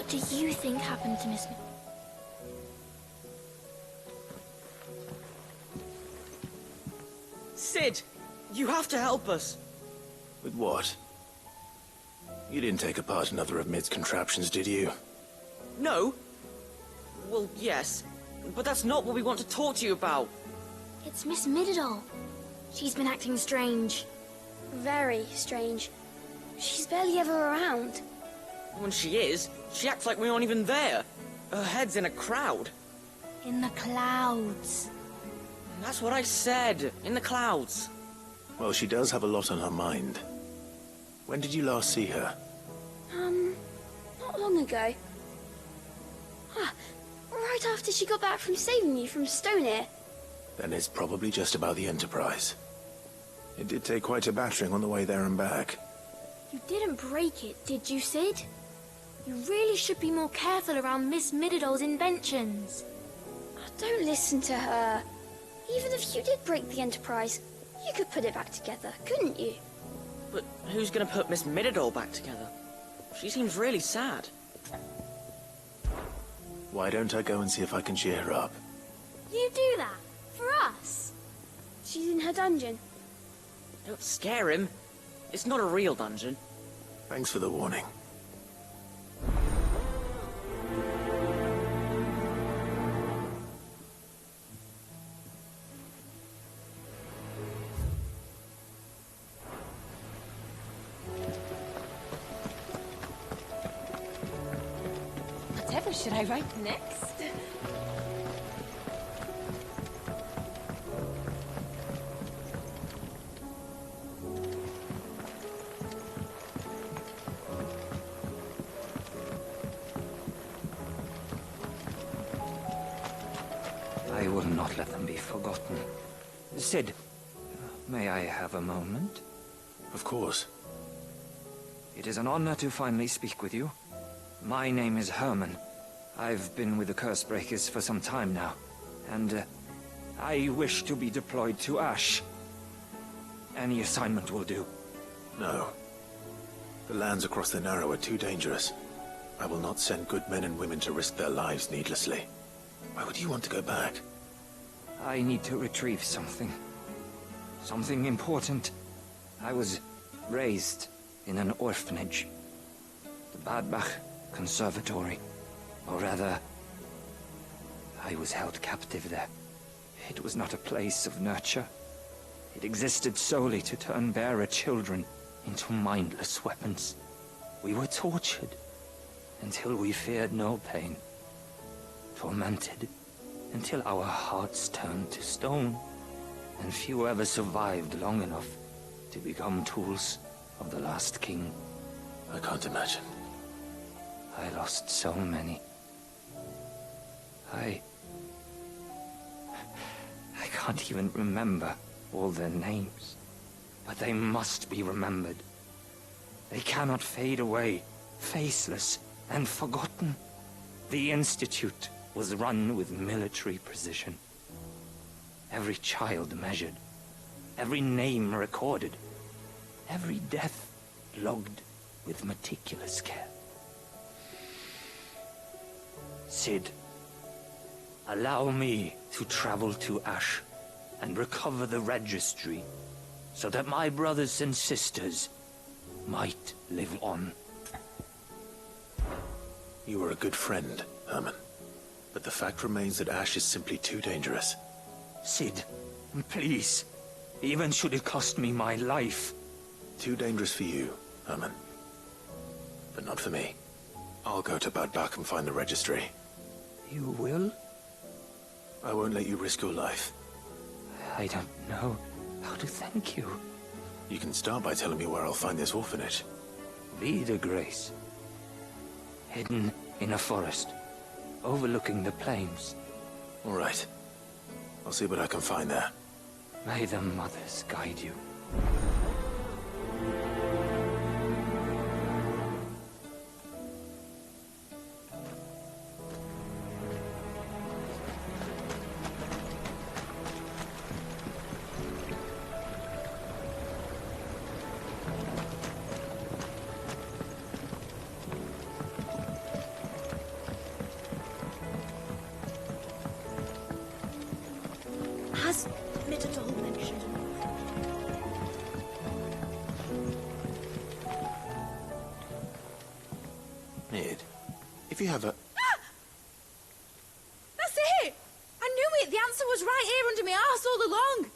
What do you think happened to Miss... Sid! You have to help us! With what? You didn't take apart another of Mid's contraptions, did you? No? Well, yes. But that's not what we want to talk to you about. It's Miss Mididol. She's been acting strange. Very strange. She's barely ever around. When she is, she acts like we aren't even there. Her head's in a crowd. In the clouds. That's what I said. In the clouds. Well, she does have a lot on her mind. When did you last see her? Not long ago. Right after she got back from saving you from Stoneir. Then it's probably just about the Enterprise. It did take quite a battering on the way there and back. You didn't break it, did you, Sid? You really should be more careful around Miss Mididol's inventions. Oh, don't listen to her. Even if you did break the Enterprise, you could put it back together, couldn't you? But who's gonna put Miss Mididol back together? She seems really sad. Why don't I go and see if I can cheer her up? You do that? For us? She's in her dungeon. Don't scare him. It's not a real dungeon. Thanks for the warning. Whatever should I write next? I will not let them be forgotten. Sid, may I have a moment? Of course. It is an honor to finally speak with you. My name is Herman. I've been with the Cursebreakers for some time now, and I wish to be deployed to Ash. Any assignment will do. No. The lands across the Narrow are too dangerous. I will not send good men and women to risk their lives needlessly. Why would you want to go back? I need to retrieve something. Something important. I was raised in an orphanage. The Badbach Conservatory. Or rather, I was held captive there. It was not a place of nurture. It existed solely to turn bearer children into mindless weapons. We were tortured until we feared no pain. Tormented until our hearts turned to stone, and few ever survived long enough to become tools of the last king. I can't imagine. I lost so many. I can't even remember all their names, but they must be remembered. They cannot fade away, faceless and forgotten. The Institute was run with military precision. Every child measured, every name recorded, every death logged with meticulous care. Sid, allow me to travel to Ash and recover the registry so that my brothers and sisters might live on. You are a good friend, Herman. But the fact remains that Ash is simply too dangerous. Sid, please, even should it cost me my life. Too dangerous for you, Herman. But not for me. I'll go to Badbach and find the registry. You will? I won't let you risk your life. I don't know how to thank you. You can start by telling me where I'll find this orphanage. Vida Grace. Hidden in a forest, overlooking the plains. All right. I'll see what I can find there. May the mothers guide you. If you have a... That's it! I knew it! The answer was right here under my arse all along!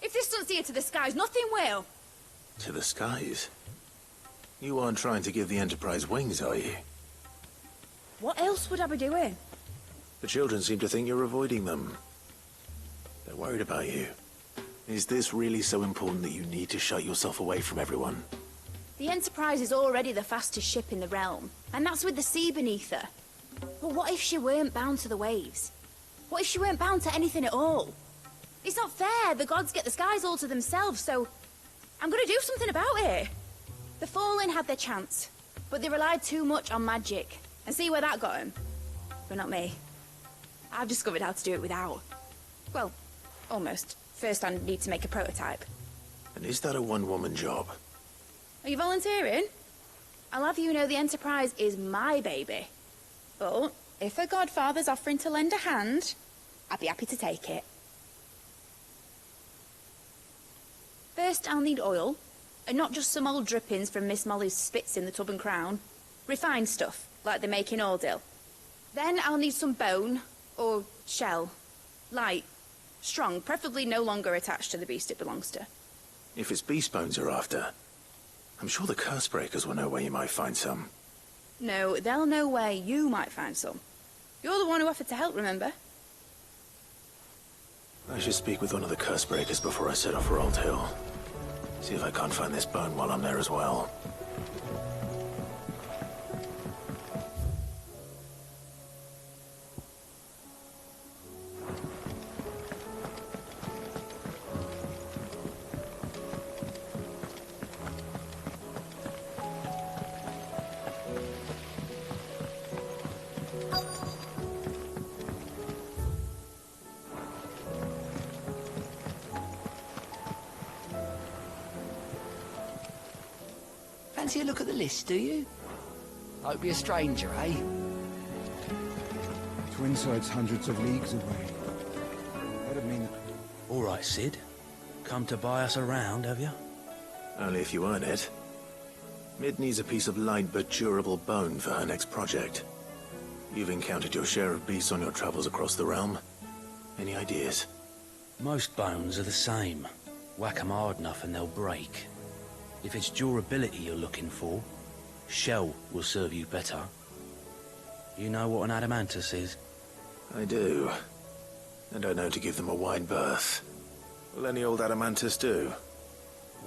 If this doesn't see it to the skies, nothing will! To the skies? You aren't trying to give the Enterprise wings, are you? What else would I be doing? The children seem to think you're avoiding them. They're worried about you. Is this really so important that you need to shut yourself away from everyone? The Enterprise is already the fastest ship in the realm, and that's with the sea beneath her. But what if she weren't bound to the waves? What if she weren't bound to anything at all? It's not fair. The gods get the skies all to themselves, so I'm gonna do something about it. The Fallen had their chance, but they relied too much on magic. And see where that got them? But not me. I've discovered how to do it without. Well, almost. First I need to make a prototype. And is that a one-woman job? Are you volunteering? I'll have you know the Enterprise is my baby. But if a godfather's offering to lend a hand, I'd be happy to take it. First I'll need oil, and not just some old drippings from Miss Molly's spits in the Tub and Crown. Refined stuff, like they make in Ordil. Then I'll need some bone, or shell. Light, strong, preferably no longer attached to the beast it belongs to. If it's beast bones you're after, I'm sure the curse breakers will know where you might find some. No, they'll know where you might find some. You're the one who offered to help, remember? I should speak with one of the curse breakers before I set off for Old Hill. See if I can't find this bone while I'm there as well. Fancy a look at the list, do you? Hope you're a stranger, eh? Twinside's hundreds of leagues away. That'd mean... All right, Sid. Come to buy us around, have you? Only if you earn it. Mid needs a piece of light but durable bone for her next project. You've encountered your share of beasts on your travels across the realm. Any ideas? Most bones are the same. Whack 'em hard enough and they'll break. If it's durability you're looking for, shell will serve you better. You know what an adamantus is? I do. And I know to give them a wide berth. Will any old adamantus do?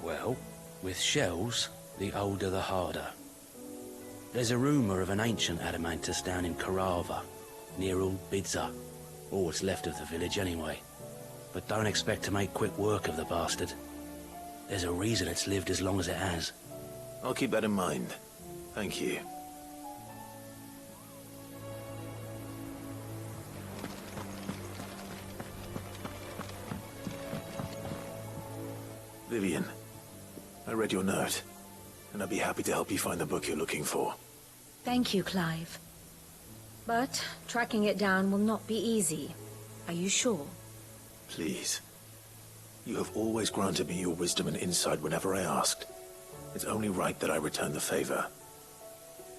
Well, with shells, the older the harder. There's a rumour of an ancient adamantus down in Karava, near Old Bidza, or what's left of the village anyway. But don't expect to make quick work of the bastard. There's a reason it's lived as long as it has. I'll keep that in mind. Thank you. Vivian, I read your note, and I'd be happy to help you find the book you're looking for. Thank you, Clive. But tracking it down will not be easy. Are you sure? Please. You have always granted me your wisdom and insight whenever I asked. It's only right that I return the favor.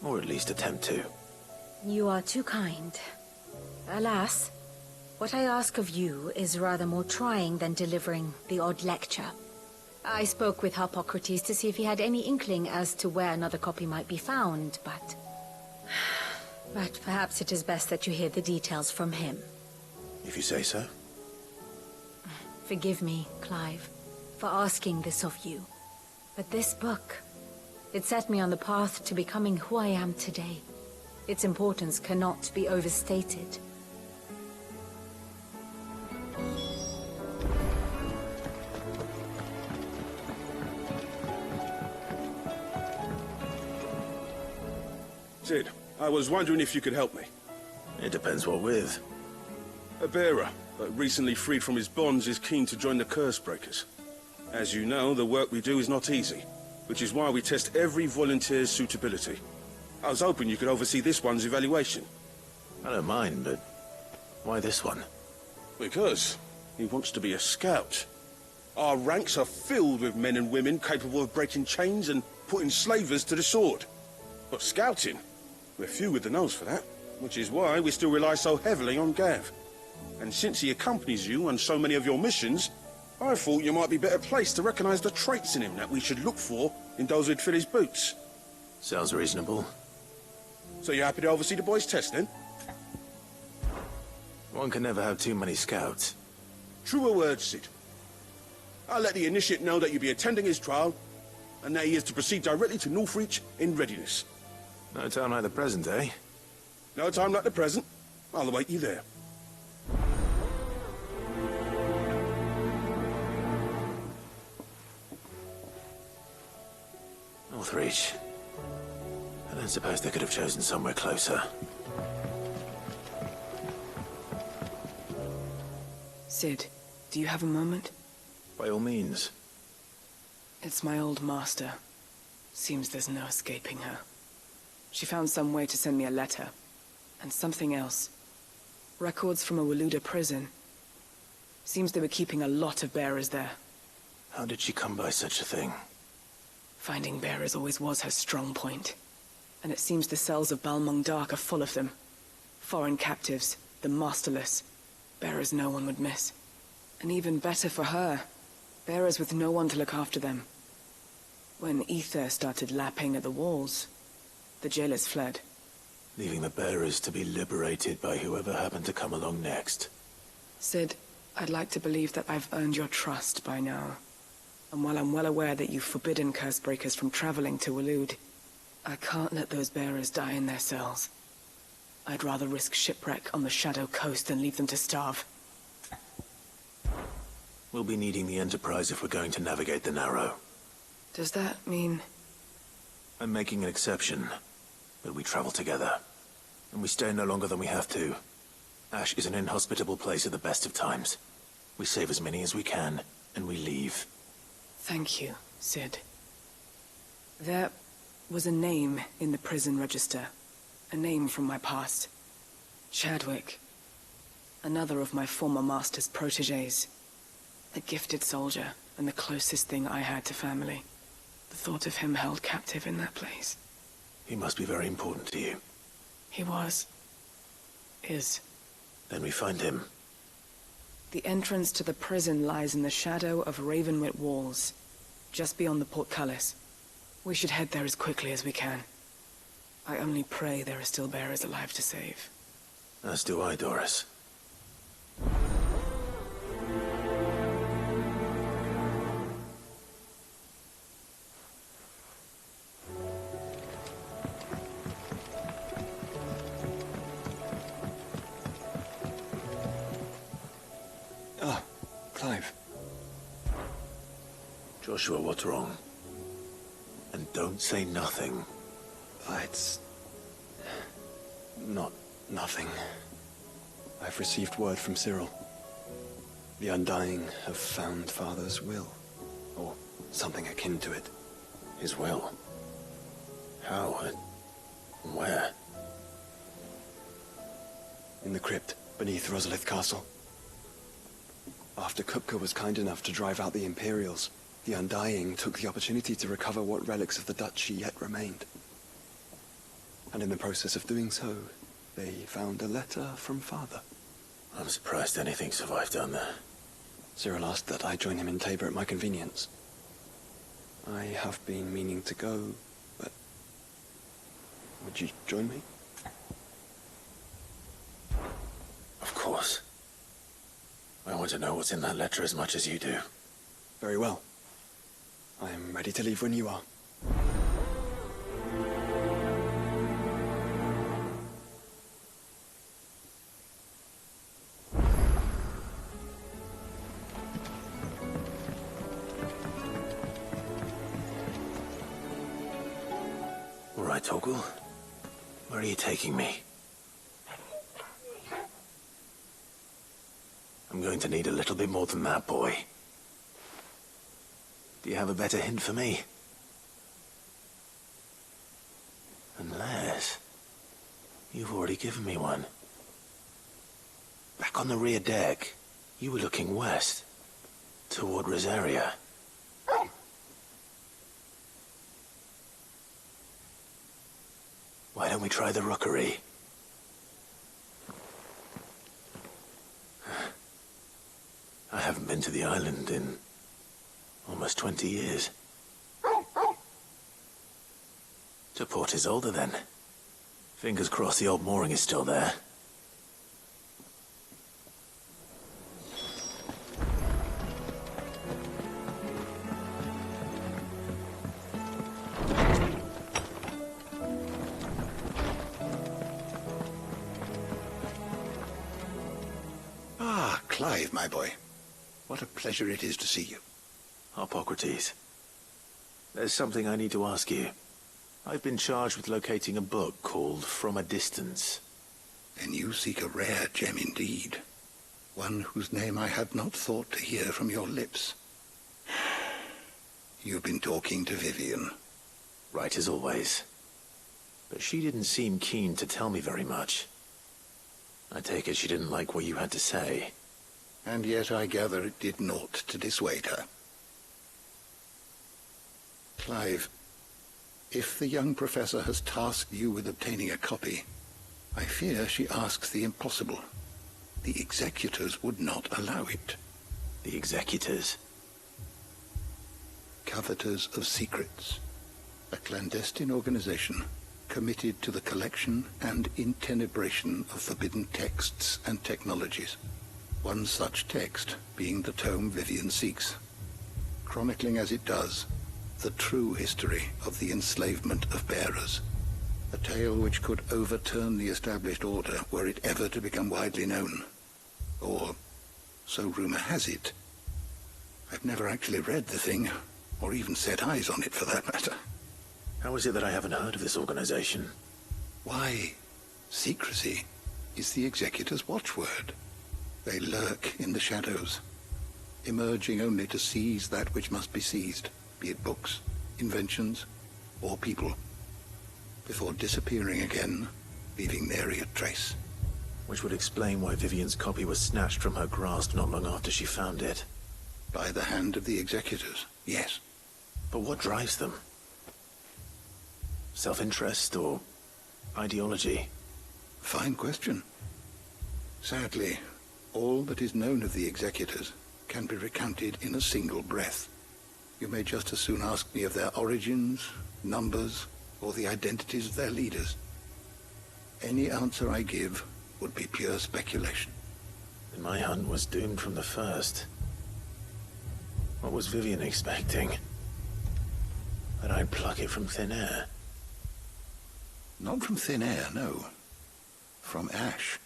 Or at least attempt to. You are too kind. Alas, what I ask of you is rather more trying than delivering the odd lecture. I spoke with Harpocrates to see if he had any inkling as to where another copy might be found, but... But perhaps it is best that you hear the details from him. If you say so. Forgive me, Clive, for asking this of you. But this book, it set me on the path to becoming who I am today. Its importance cannot be overstated. Sid, I was wondering if you could help me. It depends what with. A bearer, but recently freed from his bonds, is keen to join the Curse Breakers. As you know, the work we do is not easy, which is why we test every volunteer's suitability. I was hoping you could oversee this one's evaluation. I don't mind, but why this one? Because he wants to be a scout. Our ranks are filled with men and women capable of breaking chains and putting slavers to the sword. But scouting? We're few with the nose for that. which is why we still rely so heavily on Gav. And since he accompanies you on so many of your missions, I thought you might be better placed to recognize the traits in him that we should look for in those who'd fill his boots. Sounds reasonable. So you're happy to oversee the boys' test, then? One can never have too many scouts. Truer words, Sid. I'll let the initiate know that you'll be attending his trial, and that he is to proceed directly to Northreach in readiness. No time like the present, eh? No time like the present. I'll await you there. Northreach. I don't suppose they could have chosen somewhere closer. Sid, do you have a moment? By all means. It's my old master. Seems there's no escaping her. She found some way to send me a letter. And something else. Records from a Waluda prison. Seems they were keeping a lot of bearers there. How did she come by such a thing? Finding bearers always was her strong point. And it seems the cells of Balmung Dark are full of them. Foreign captives, the masterless. Bearers no one would miss. And even better for her, bearers with no one to look after them. When ether started lapping at the walls, the jailers fled. Leaving the bearers to be liberated by whoever happened to come along next. Sid, I'd like to believe that I've earned your trust by now. And while I'm well aware that you've forbidden Cursebreakers from traveling to Waloed, I can't let those bearers die in their cells. I'd rather risk shipwreck on the Shadow Coast than leave them to starve. We'll be needing the Enterprise if we're going to navigate the Narrow. Does that mean... I'm making an exception, but we travel together. And we stay no longer than we have to. Ash is an inhospitable place at the best of times. We save as many as we can, and we leave. Thank you, Sid. There was a name in the prison register. A name from my past. Chadwick. Another of my former master's protégés. A gifted soldier, and the closest thing I had to family. The thought of him held captive in that place. He must be very important to you. He was. Is. Then we find him. The entrance to the prison lies in the shadow of Ravenwit Walls, just beyond the portcullis. We should head there as quickly as we can. I only pray there are still bearers alive to save. As do I, Doris. Ah, Clive. Joshua, what's wrong? And don't say nothing. It's... not nothing. I've received word from Cyril. The Undying have found Father's will. Or something akin to it. His will? How? Where? In the crypt, beneath Rosalith Castle. After Kupka was kind enough to drive out the Imperials, the Undying took the opportunity to recover what relics of the Duchy yet remained. And in the process of doing so, they found a letter from Father. I'm surprised anything survived down there. Cyril asked that I join him in Tabor at my convenience. I have been meaning to go, but... would you join me? Of course. I want to know what's in that letter as much as you do. Very well. I am ready to leave when you are. All right, Torgal. Where are you taking me? I'm going to need a little bit more than that, boy. Do you have a better hint for me? Unless... you've already given me one. Back on the rear deck, you were looking west. Toward Rosaria. Why don't we try the rookery? been to the island in almost 20 years. To Port Isolde, then. Fingers crossed the old mooring is still there. Ah, Clive, my boy. What a pleasure it is to see you. Hippocrates. There's something I need to ask you. I've been charged with locating a book called From a Distance. Then you seek a rare gem indeed. One whose name I had not thought to hear from your lips. You've been talking to Vivian. Right as always. But she didn't seem keen to tell me very much. I take it she didn't like what you had to say. And yet I gather it did naught to dissuade her. Clive, if the young professor has tasked you with obtaining a copy, I fear she asks the impossible. The executors would not allow it. The executors? Coveters of Secrets. A clandestine organization committed to the collection and intenebration of forbidden texts and technologies. One such text being the tome Vivian seeks, chronicling as it does the true history of the enslavement of bearers. A tale which could overturn the established order were it ever to become widely known. Or, so rumor has it. I've never actually read the thing, or even set eyes on it for that matter. How is it that I haven't heard of this organization? Why, secrecy is the executor's watchword. They lurk in the shadows, emerging only to seize that which must be seized, be it books, inventions, or people, before disappearing again, leaving nary a trace. Which would explain why Vivian's copy was snatched from her grasp not long after she found it. By the hand of the executors, yes. But what drives them? Self-interest or ideology? Fine question. Sadly, all that is known of the executors can be recounted in a single breath. You may just as soon ask me of their origins, numbers, or the identities of their leaders. Any answer I give would be pure speculation. Then my hunt was doomed from the first. What was Vivian expecting? That I'd pluck it from thin air? Not from thin air, no. From ash.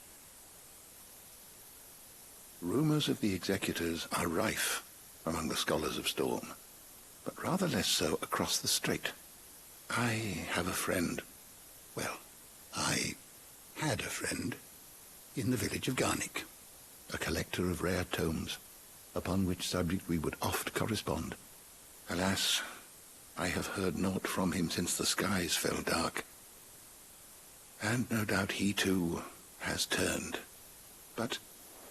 Rumors of the executors are rife among the scholars of Storm, but rather less so across the strait. I have a friend. Well, I had a friend in the village of Garnick, a collector of rare tomes, upon which subject we would oft correspond. Alas, I have heard naught from him since the skies fell dark. And no doubt he, too, has turned. But,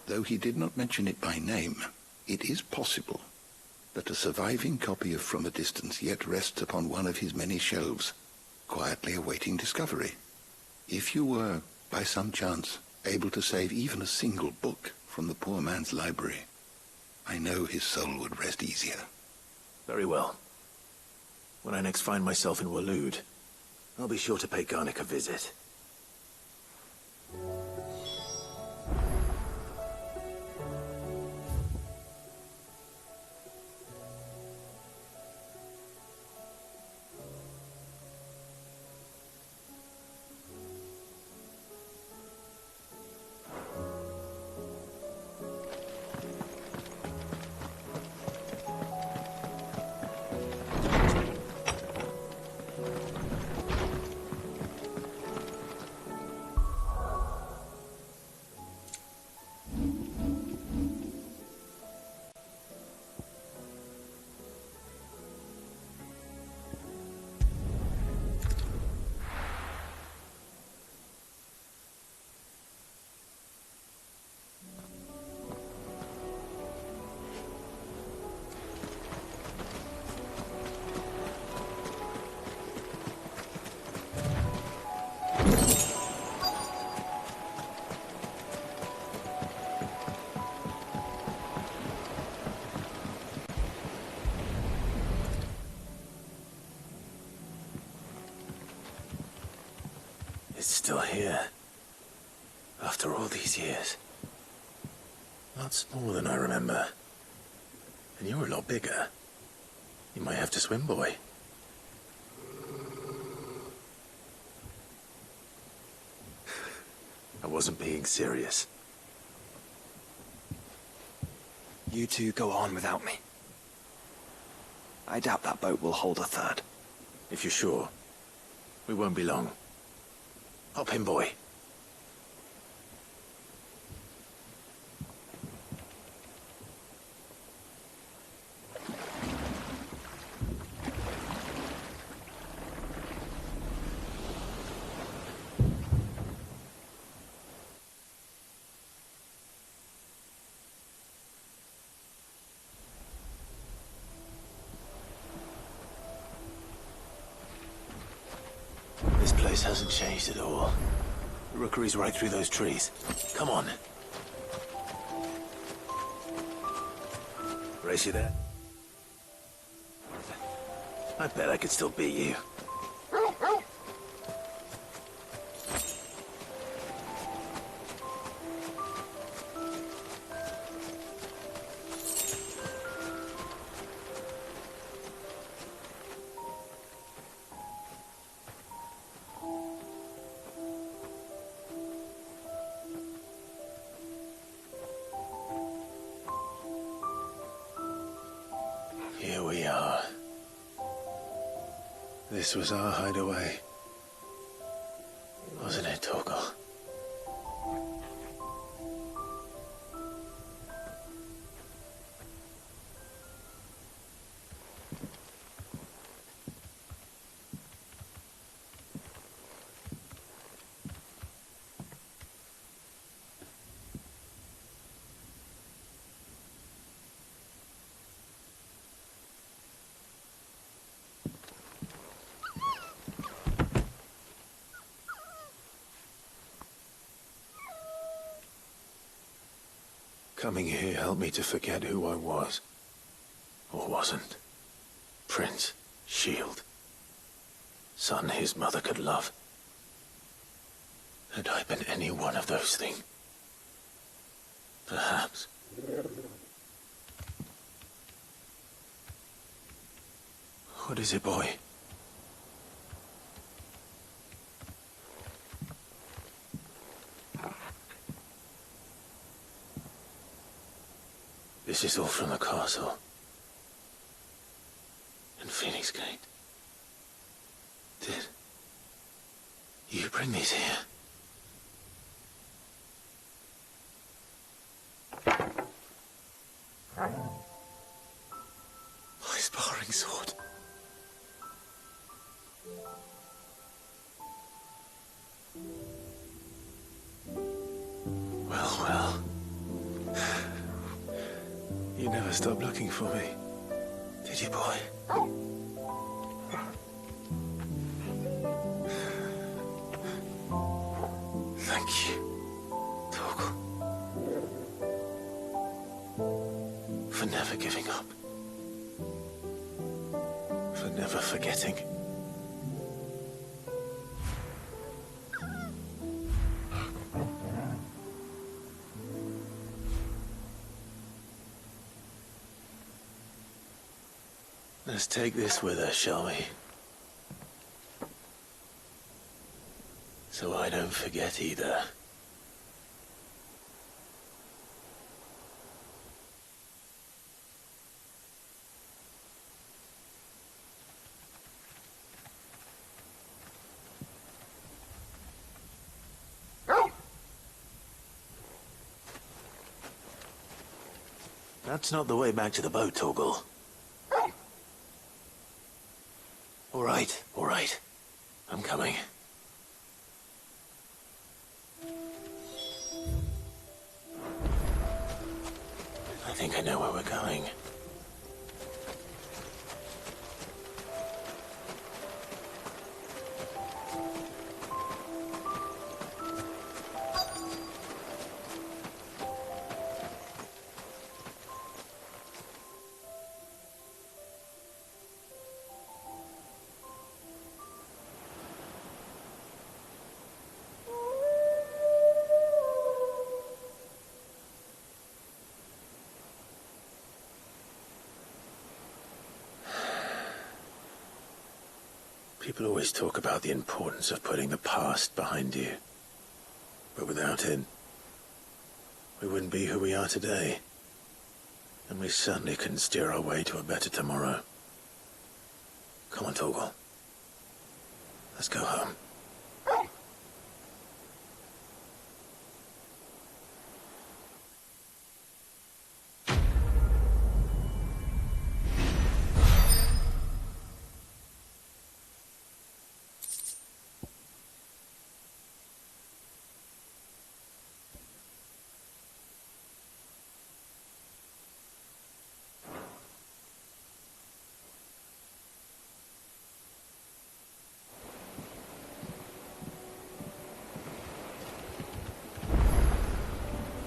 though he did not mention it by name, it is possible that a surviving copy of From a Distance yet rests upon one of his many shelves, quietly awaiting discovery. If you were, by some chance, able to save even a single book from the poor man's library, I know his soul would rest easier. Very well. When I next find myself in Waloed, I'll be sure to pay Garnick a visit. It's still here. After all these years. Not smaller than I remember. And you're a lot bigger. You might have to swim, boy. I wasn't being serious. You two go on without me. I doubt that boat will hold a third. If you're sure, we won't be long. Hop in, boy. This place hasn't changed at all. The rookery's right through those trees. Come on. Race you there? I bet I could still beat you. Here we are. This was our hideaway. Wasn't it, Torgal? Coming here helped me to forget who I was. Or wasn't. Prince, shield. Son his mother could love. Had I been any one of those things? Perhaps. What is it, boy? This is all from the castle. And Phoenix Gate. Did you bring these here? My sparring sword. Well, well. You never stopped looking for me, did you, boy? Thank you, Torgal. For never giving up. For never forgetting. Let's take this with us, shall we? So I don't forget either. That's not the way back to the boat, Torgal. All right. I'm coming. I think I know where we're going. People always talk about the importance of putting the past behind you. But without it, we wouldn't be who we are today. And we certainly couldn't steer our way to a better tomorrow. Come on, Torgal. Let's go home.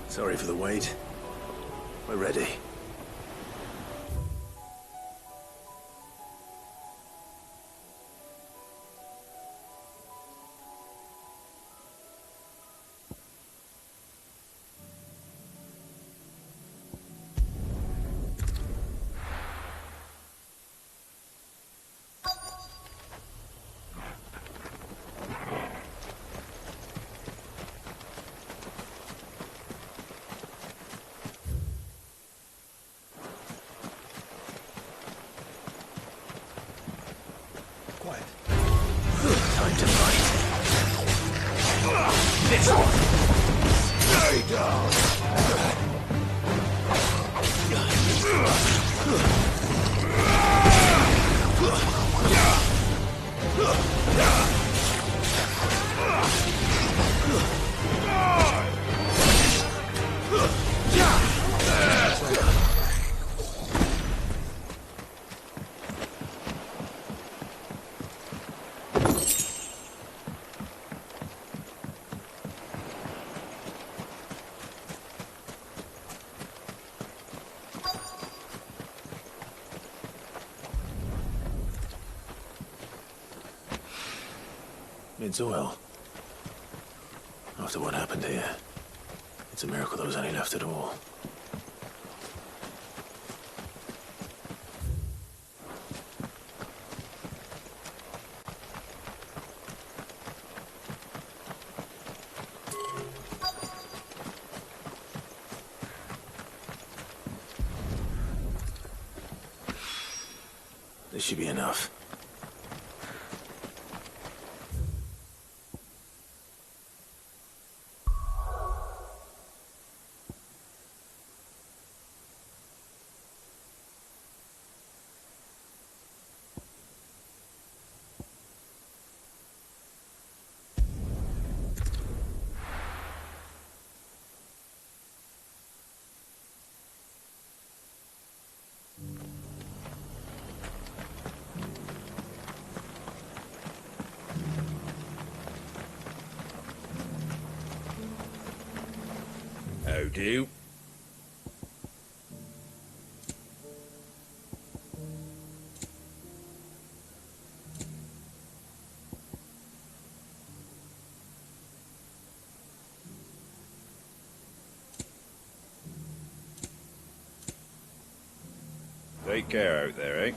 Sorry for the wait. We're ready. Time to fight. This one. Stay down. It's oil. After what happened here, it's a miracle there was any left at all. This should be enough. How do? Take care out there, eh?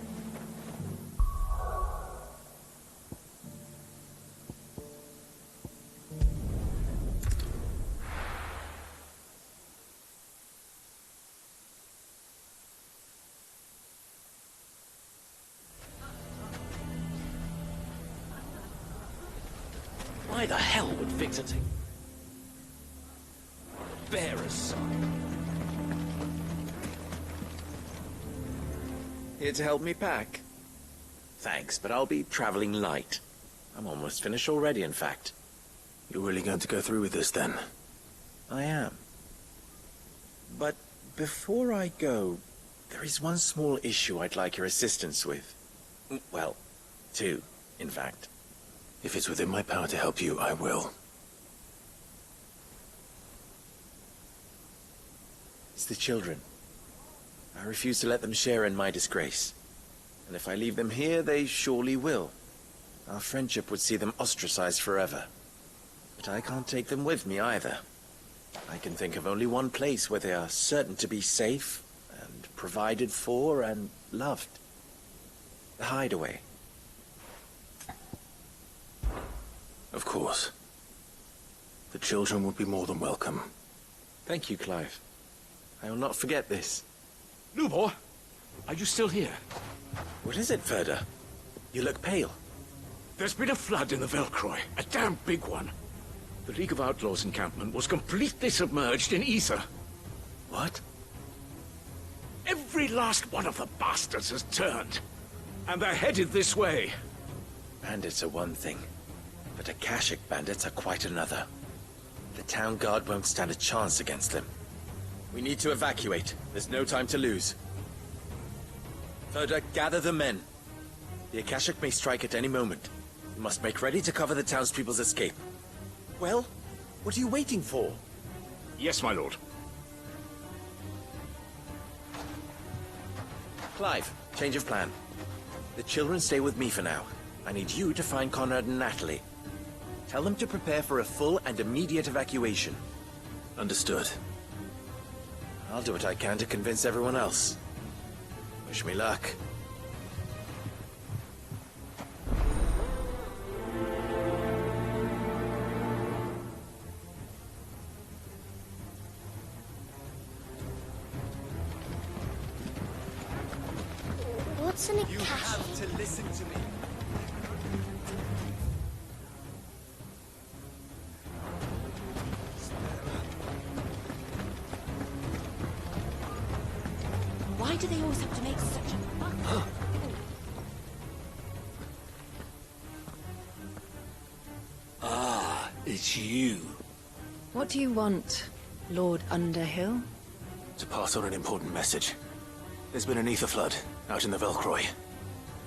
Why the hell would Victor take Bearer's side? Here to help me pack? Thanks, but I'll be traveling light. I'm almost finished already, in fact. You're really going to go through with this, then? I am. But before I go, there is one small issue I'd like your assistance with. Well, two, in fact. If it's within my power to help you, I will. It's the children. I refuse to let them share in my disgrace. And if I leave them here, they surely will. Our friendship would see them ostracized forever. But I can't take them with me either. I can think of only one place where they are certain to be safe, and provided for, and loved. The Hideaway. Of course. The children would be more than welcome. Thank you, Clive. I will not forget this. Lubor, are you still here? What is it, Ferda? You look pale. There's been a flood in the Velcroy, a damn big one. The League of Outlaws encampment was completely submerged in ether. What? Every last one of the bastards has turned. And they're headed this way. Bandits are one thing, but Akashic bandits are quite another. The town guard won't stand a chance against them. We need to evacuate. There's no time to lose. Ferda, gather the men. The Akashic may strike at any moment. We must make ready to cover the townspeople's escape. Well, what are you waiting for? Yes, my lord. Clive, change of plan. The children stay with me for now. I need you to find Conrad and Natalie. Tell them to prepare for a full and immediate evacuation. Understood. I'll do what I can to convince everyone else. Wish me luck. What's an You Akashic? have to listen to me. Why do they always have to make such a fuss? Ah, it's you. What do you want, Lord Underhill? To pass on an important message. There's been an ether flood out in the Velcroy.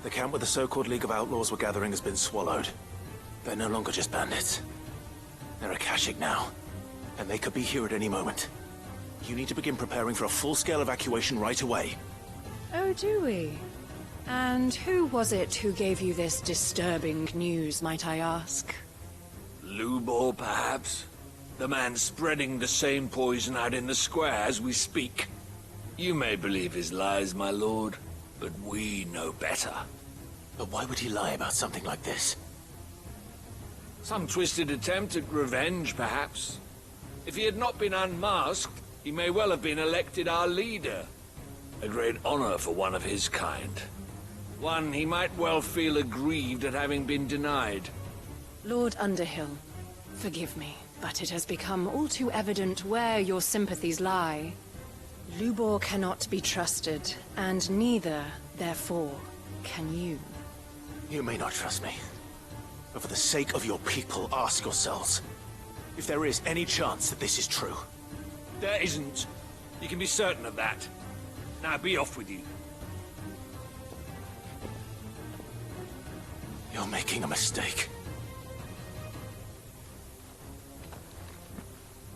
The camp where the so-called League of Outlaws were gathering has been swallowed. They're no longer just bandits. They're Akashic now, and they could be here at any moment. You need to begin preparing for a full-scale evacuation right away. Oh, do we? And who was it who gave you this disturbing news, might I ask? Lubor, perhaps? The man spreading the same poison out in the square as we speak. You may believe his lies, my lord, but we know better. But why would he lie about something like this? Some twisted attempt at revenge, perhaps. If he had not been unmasked, he may well have been elected our leader. A great honor for one of his kind. One he might well feel aggrieved at having been denied. Lord Underhill, forgive me, but it has become all too evident where your sympathies lie. Lubor cannot be trusted, and neither, therefore, can you. You may not trust me, but for the sake of your people, ask yourselves if there is any chance that this is true. There isn't. You can be certain of that. Now be off with you. You're making a mistake.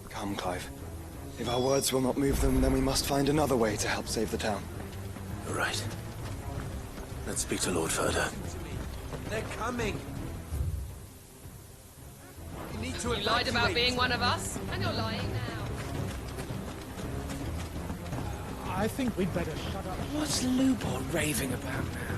Come, Clive. If our words will not move them, then we must find another way to help save the town. You're right. Let's speak to Lord Ferda. They're coming! You need to You lied about being one of us, and you're lying now. I think we'd better shut up. What's Lubor raving about now?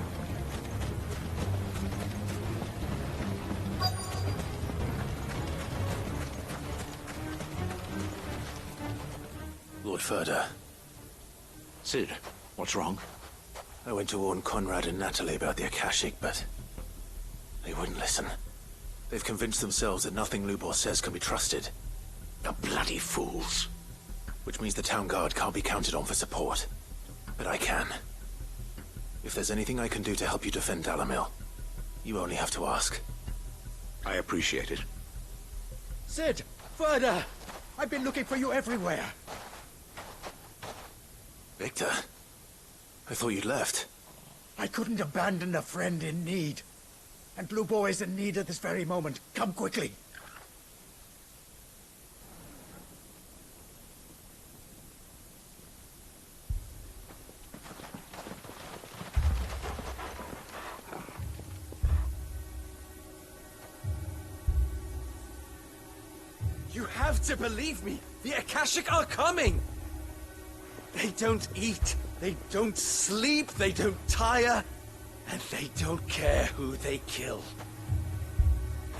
Lord Ferda. Sid, what's wrong? I went to warn Conrad and Natalie about the Akashic, but they wouldn't listen. They've convinced themselves that nothing Lubor says can be trusted. The bloody fools. Which means the town guard can't be counted on for support. But I can. If there's anything I can do to help you defend Dalamil, you only have to ask. I appreciate it. Sid! Ferda! I've been looking for you everywhere. Victor? I thought you'd left. I couldn't abandon a friend in need. And Lubor is in need at this very moment. Come quickly. You have to believe me! The Akashic are coming! They don't eat, they don't sleep, they don't tire, and they don't care who they kill.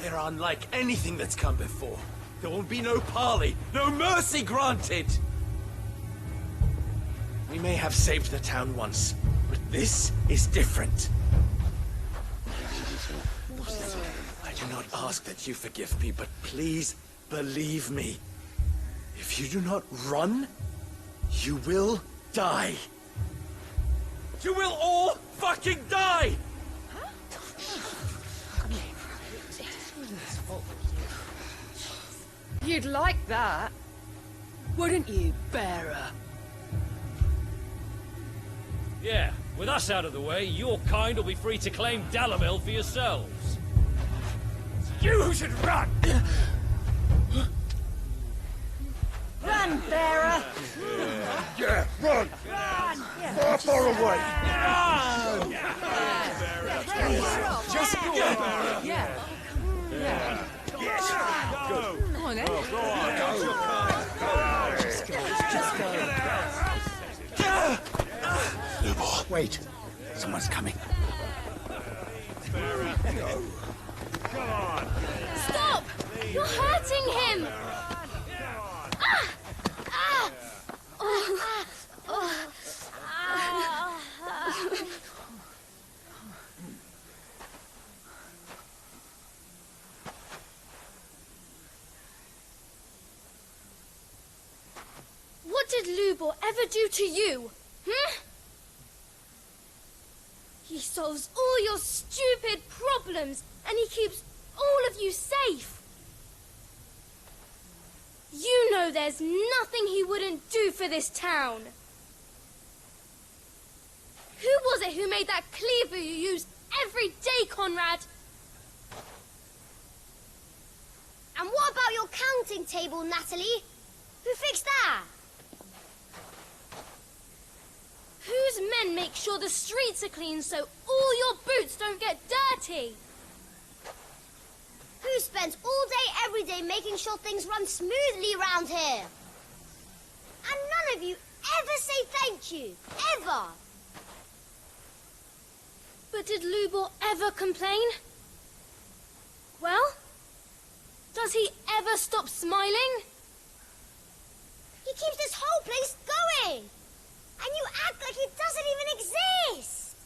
They're unlike anything that's come before. There will be no parley, no mercy granted! We may have saved the town once, but this is different. I do not ask that you forgive me, but please believe me. If you do not run, you will die. You will all fucking die! You'd like that, wouldn't you, bearer? Yeah, with us out of the way, your kind will be free to claim Dalamil for yourselves. You should run! Run, bearer! Yeah, run! Run! Far, far away! Run! Just go! Yeah. Yes! Go! Come on, then. Go on! Go! Just go. Lubor, wait. Someone's coming. Come on! Stop! You're hurting him! Ah! Ah! Oh. Oh. What did Lubor ever do to you? He solves all your stupid problems, and he keeps all of you safe. You know there's nothing he wouldn't do for this town. Who was it who made that cleaver you use every day, Conrad? And what about your counting table, Natalie? Who fixed that? Whose men make sure the streets are clean so all your boots don't get dirty? Who spends all day, every day making sure things run smoothly around here? And none of you ever say thank you. Ever. But did Lubor ever complain? Well, does he ever stop smiling? He keeps this whole place going. And you act like it doesn't even exist!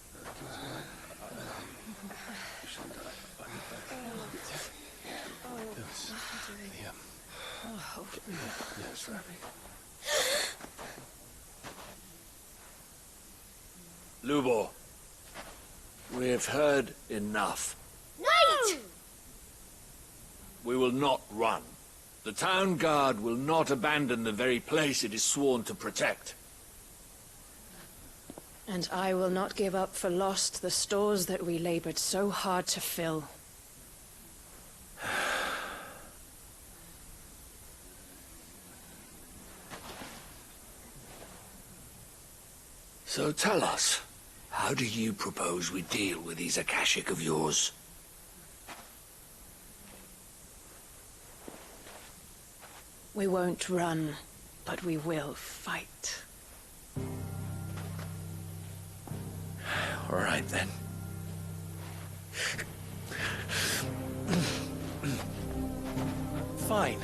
Lubor, we've heard enough. Wait! We will not run. The town guard will not abandon the very place it is sworn to protect. And I will not give up for lost the stores that we labored so hard to fill. So tell us, how do you propose we deal with these Akashic of yours? We won't run, but we will fight. All right, then. Fine.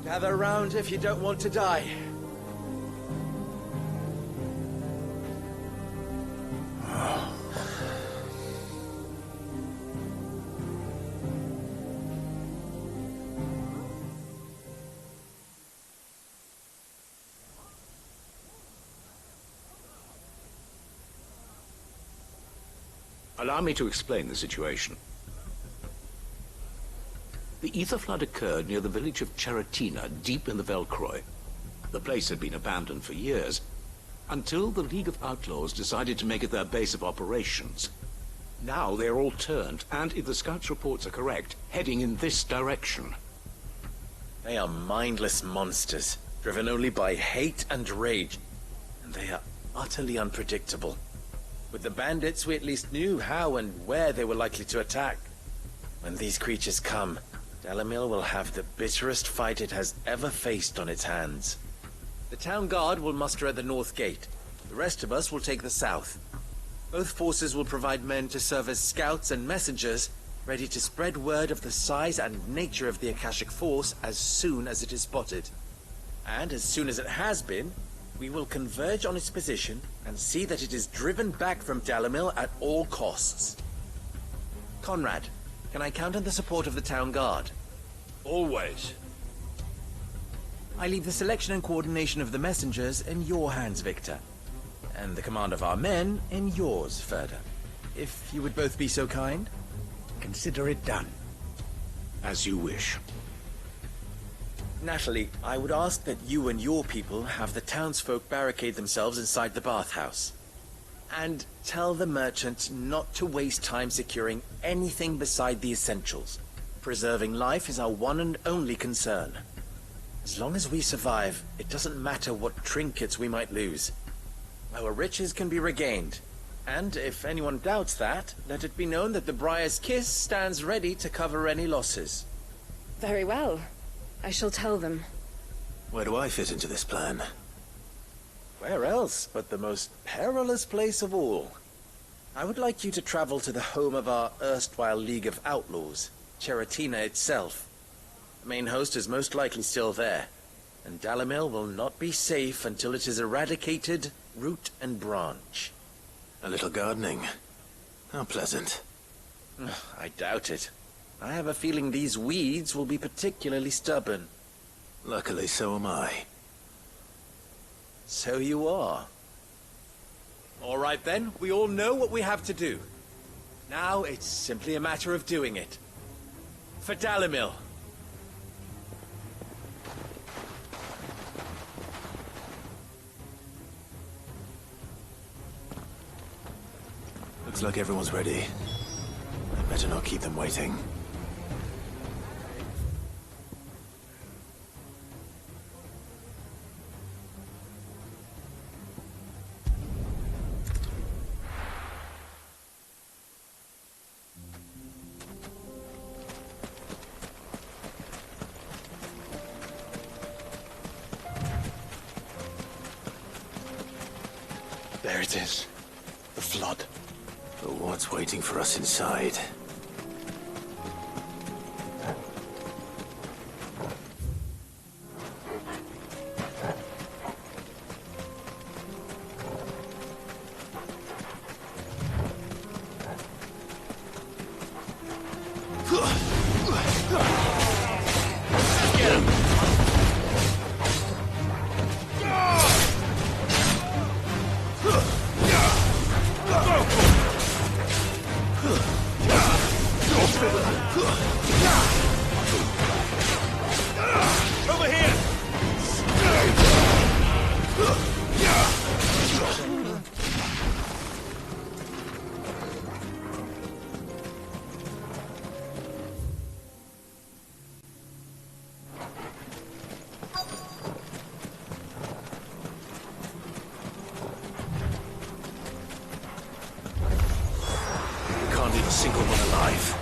Gather round if you don't want to die. Allow me to explain the situation. The ether flood occurred near the village of Cheratina, deep in the Velcroy. The place had been abandoned for years, until the League of Outlaws decided to make it their base of operations. Now they're all turned, and if the scouts' reports are correct, heading in this direction. They are mindless monsters, driven only by hate and rage. And they are utterly unpredictable. With the bandits, we at least knew how and where they were likely to attack. When these creatures come, Dalamil will have the bitterest fight it has ever faced on its hands. The town guard will muster at the north gate. The rest of us will take the south. Both forces will provide men to serve as scouts and messengers, ready to spread word of the size and nature of the Akashic Force as soon as it is spotted. And as soon as it has been, we will converge on its position and see that it is driven back from Dalamil at all costs. Conrad, can I count on the support of the town guard? Always. I leave the selection and coordination of the messengers in your hands, Victor. And the command of our men in yours, Ferda. If you would both be so kind. Consider it done. As you wish. Natalie, I would ask that you and your people have the townsfolk barricade themselves inside the bathhouse. And tell the merchant not to waste time securing anything beside the essentials. Preserving life is our one and only concern. As long as we survive, it doesn't matter what trinkets we might lose. Our riches can be regained. And if anyone doubts that, let it be known that the Briar's Kiss stands ready to cover any losses. Very well. I shall tell them. Where do I fit into this plan? Where else but the most perilous place of all? I would like you to travel to the home of our erstwhile League of Outlaws, Cheratina itself. The main host is most likely still there, and Dalamil will not be safe until it is eradicated, root and branch. A little gardening. How pleasant. I doubt it. I have a feeling these weeds will be particularly stubborn. Luckily, so am I. So you are. All right then, we all know what we have to do. Now it's simply a matter of doing it. For Dalamil. Looks like everyone's ready. I better not keep them waiting. There it is. The flood. But what's waiting for us inside? Single one alive.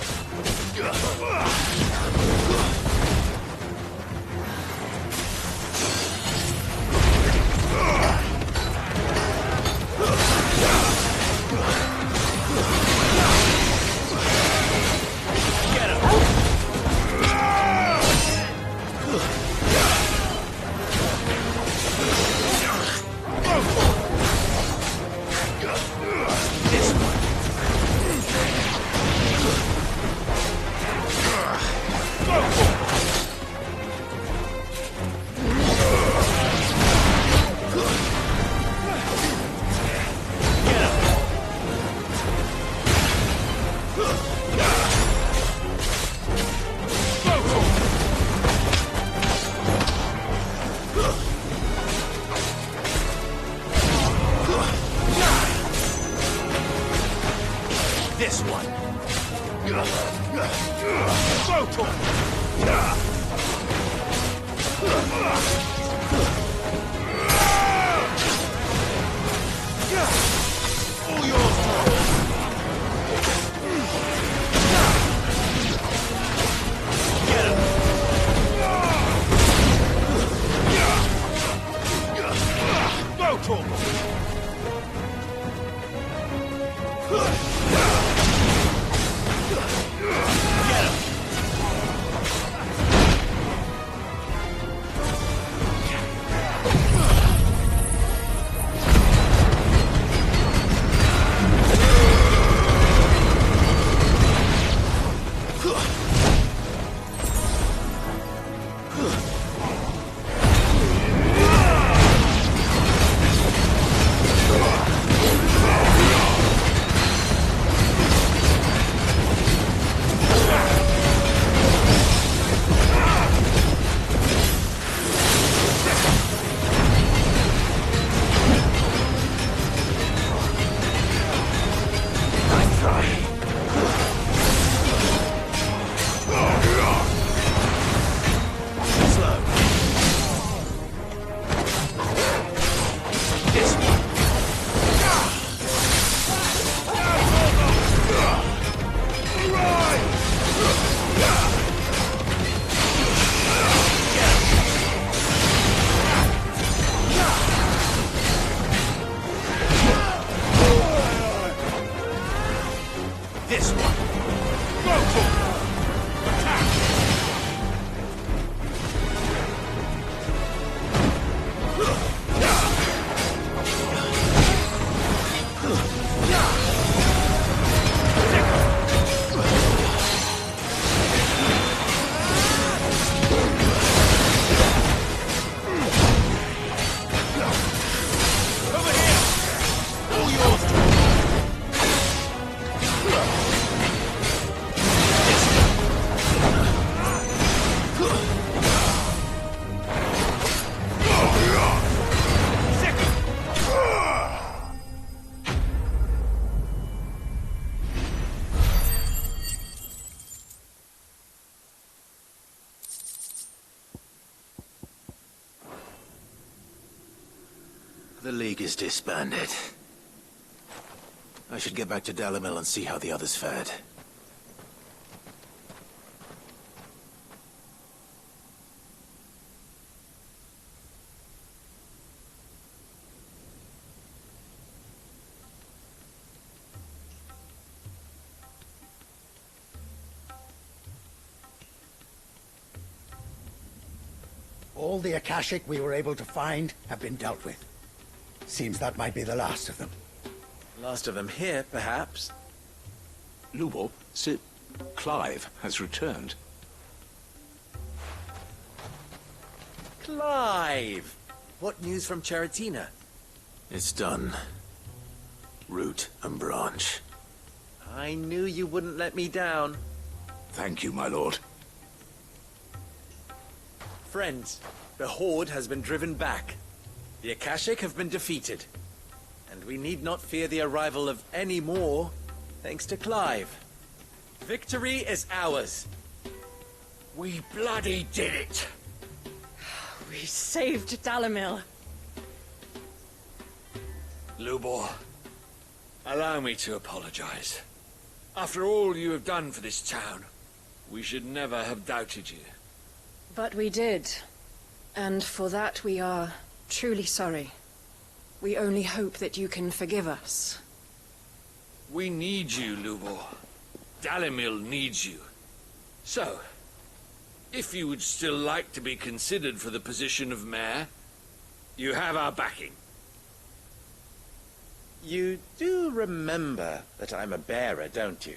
This one. All yours. Get him. Go, Torm. The League is disbanded. I should get back to Dalimil and see how the others fared. All the Akashic we were able to find have been dealt with. Seems that might be the last of them. Last of them here, perhaps. Lubo, Sir Clive has returned. Clive! What news from Charatina? It's done. Root and branch. I knew you wouldn't let me down. Thank you, my lord. Friends, the Horde has been driven back. The Akashic have been defeated. And we need not fear the arrival of any more, thanks to Clive. Victory is ours. We bloody did it! We saved Dalimil. Lubor, allow me to apologize. After all you have done for this town, we should never have doubted you. But we did. And for that we are truly sorry. We only hope that you can forgive us. We need you, Lubor. Dalimil needs you. So, if you would still like to be considered for the position of mayor, you have our backing. You do remember that I'm a bearer, don't you?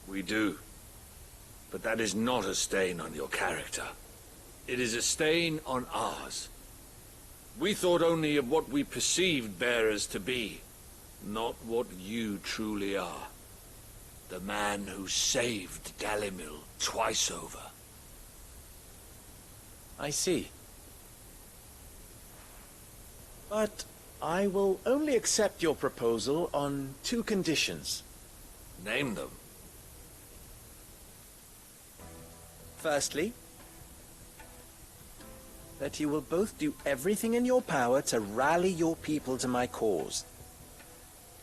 We do. But that is not a stain on your character. It is a stain on ours. We thought only of what we perceived bearers to be, not what you truly are. The man who saved Dalimil twice over. I see. But I will only accept your proposal on 2 conditions. Name them. Firstly, that you will both do everything in your power to rally your people to my cause.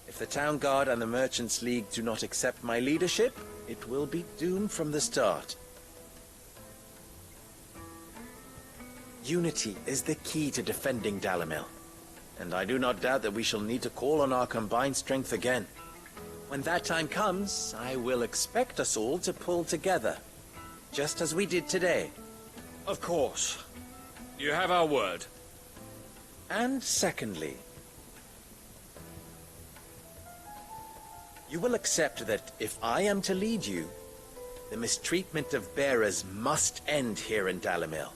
If the Town Guard and the Merchants League do not accept my leadership, it will be doomed from the start. Unity is the key to defending Dalimil, and I do not doubt that we shall need to call on our combined strength again. When that time comes, I will expect us all to pull together, just as we did today. Of course. You have our word. And secondly, you will accept that if I am to lead you, the mistreatment of bearers must end here in Dalimil.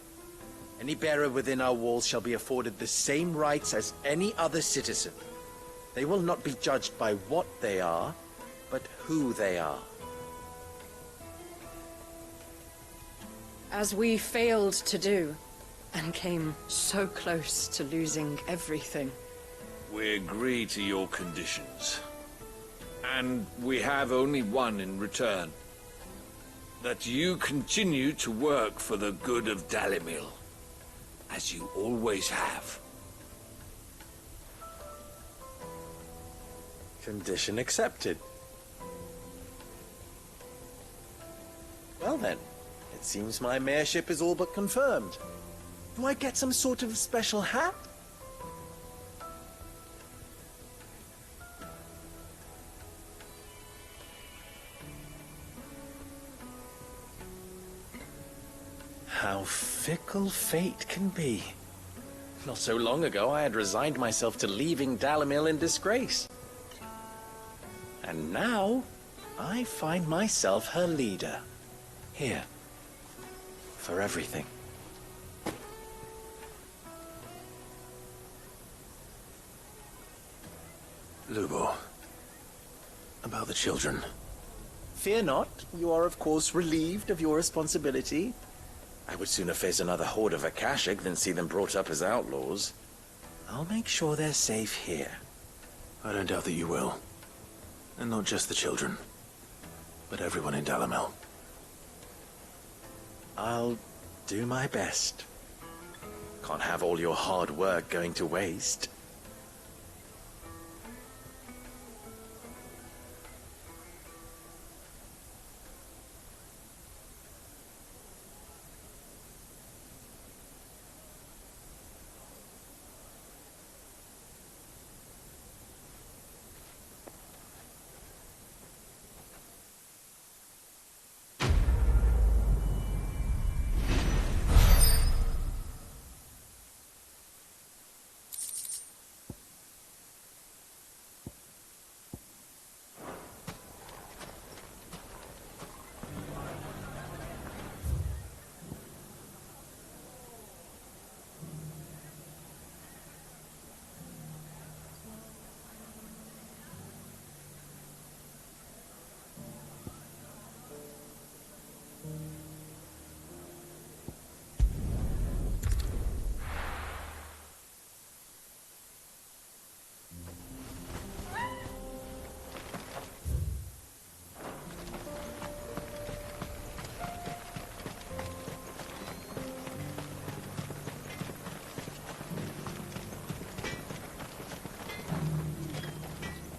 Any bearer within our walls shall be afforded the same rights as any other citizen. They will not be judged by what they are, but who they are. As we failed to do, and came so close to losing everything. We agree to your conditions. And we have only one in return. That you continue to work for the good of Dalimil, as you always have. Condition accepted. Well then, it seems my mayorship is all but confirmed. Do I get some sort of special hat? How fickle fate can be. Not so long ago, I had resigned myself to leaving Dalimil in disgrace. And now, I find myself her leader. Here. For everything. Lubo. About the children. Fear not. You are, of course, relieved of your responsibility. I would sooner face another horde of Akashic than see them brought up as outlaws. I'll make sure they're safe here. I don't doubt that you will. And not just the children, but everyone in Dalimil. I'll do my best. Can't have all your hard work going to waste.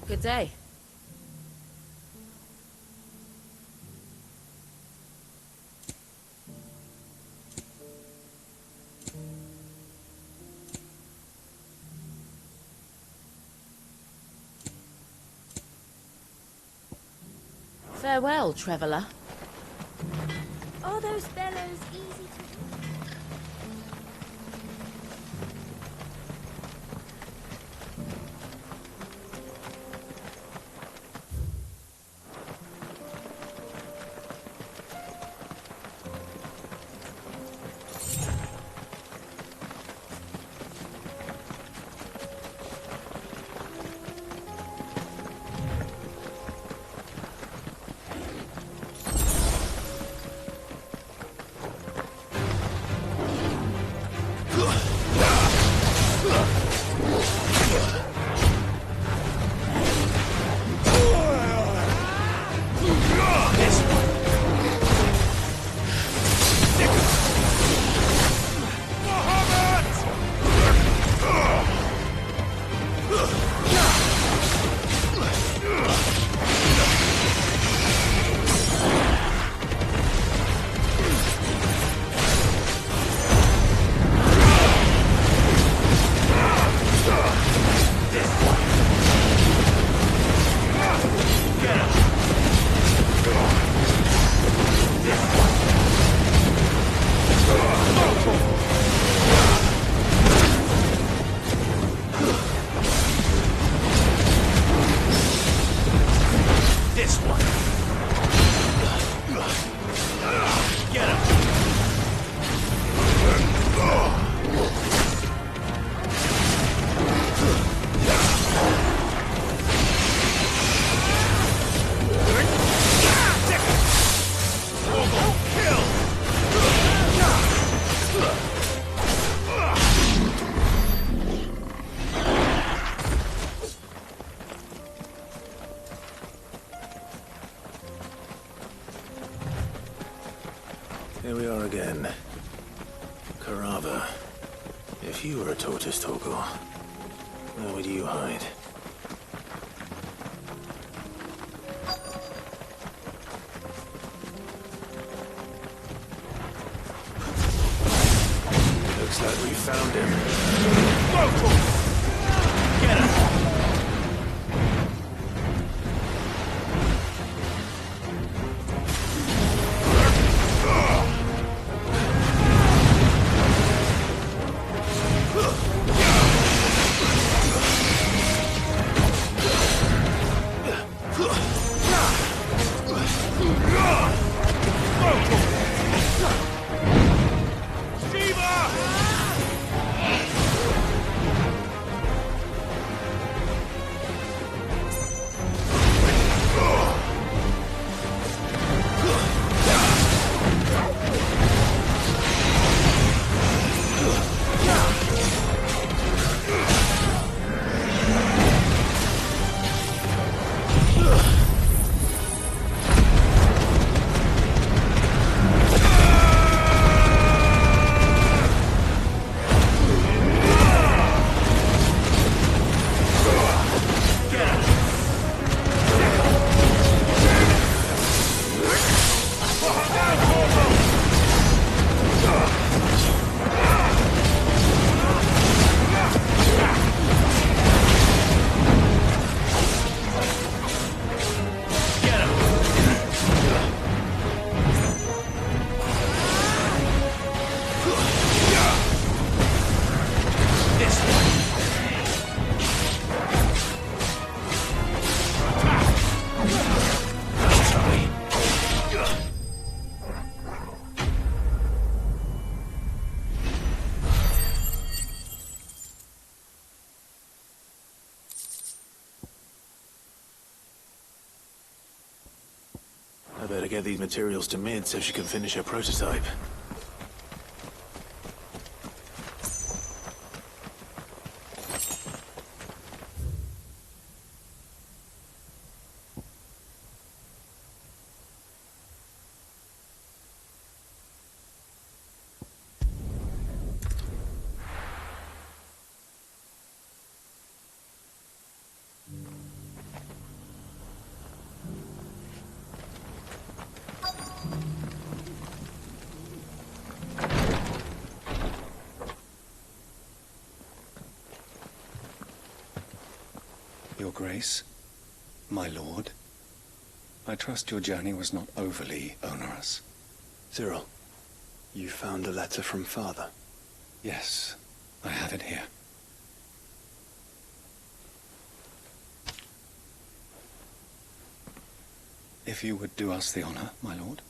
Good day. Farewell, traveller. Are those bellows easy to... This one. Get him. Here we are again. Carava. If you were a tortoise, Torgor, where would you hide? Looks like we found him. Go for it! Get him! I better get these materials to Mid so she can finish her prototype. Your Grace, my lord, I trust your journey was not overly onerous. Cyril, you found a letter from Father? Yes, I have it here. If you would do us the honor, my lord.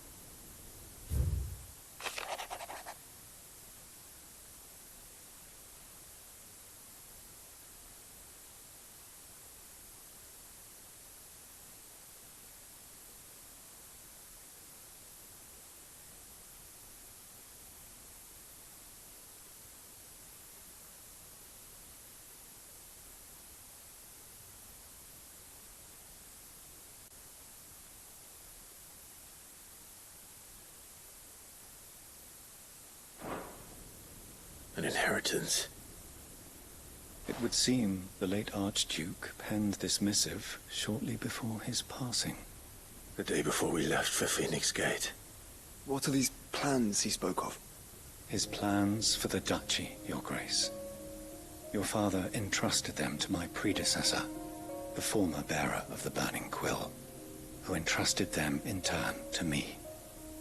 An inheritance. It would seem the late Archduke penned this missive shortly before his passing. The day before we left for Phoenix Gate. What are these plans he spoke of? His plans for the duchy, Your Grace. Your father entrusted them to my predecessor, the former bearer of the Burning Quill, who entrusted them in turn to me.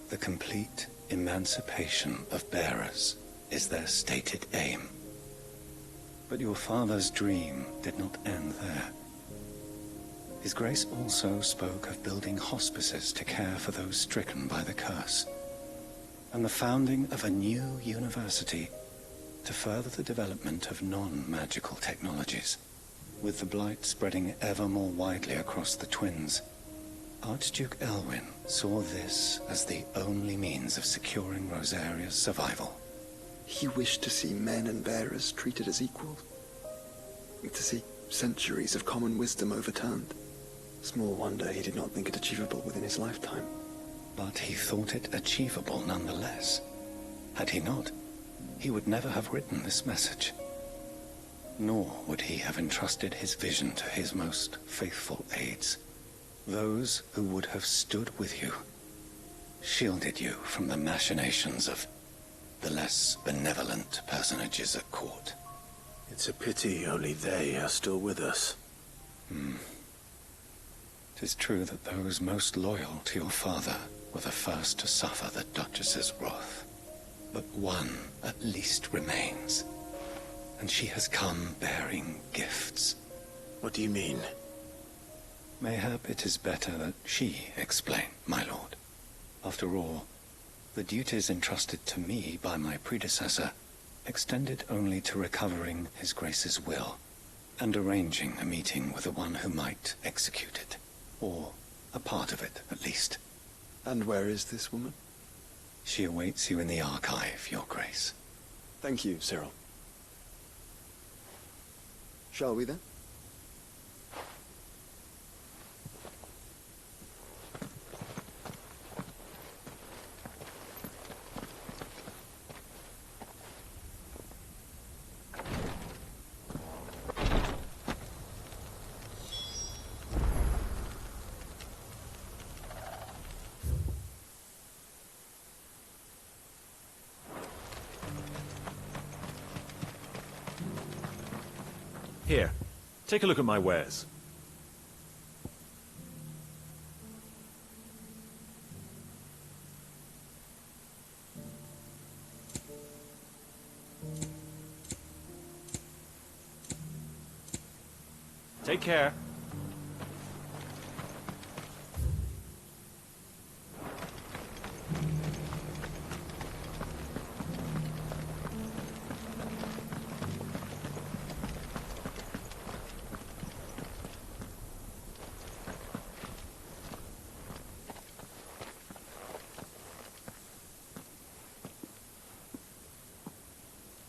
The complete emancipation of bearers is their stated aim. But your father's dream did not end there. His Grace also spoke of building hospices to care for those stricken by the curse, and the founding of a new university to further the development of non-magical technologies. With the blight spreading ever more widely across the twins, Archduke Elwyn saw this as the only means of securing Rosaria's survival. He wished to see men and bearers treated as equals. To see centuries of common wisdom overturned. Small wonder he did not think it achievable within his lifetime. But he thought it achievable nonetheless. Had he not, he would never have written this message. Nor would he have entrusted his vision to his most faithful aides. Those who would have stood with you, shielded you from the machinations of the less benevolent personages at court. It's a pity only they are still with us. 'Tis true that those most loyal to your father were the first to suffer the Duchess's wrath. But one at least remains, and she has come bearing gifts. What do you mean? Mayhap it is better that she explain, my lord. After all, the duties entrusted to me by my predecessor extended only to recovering His Grace's will, and arranging a meeting with the one who might execute it. Or a part of it, at least. And where is this woman? She awaits you in the archive, Your Grace. Thank you, Cyril. Shall we then? Here, take a look at my wares. Take care.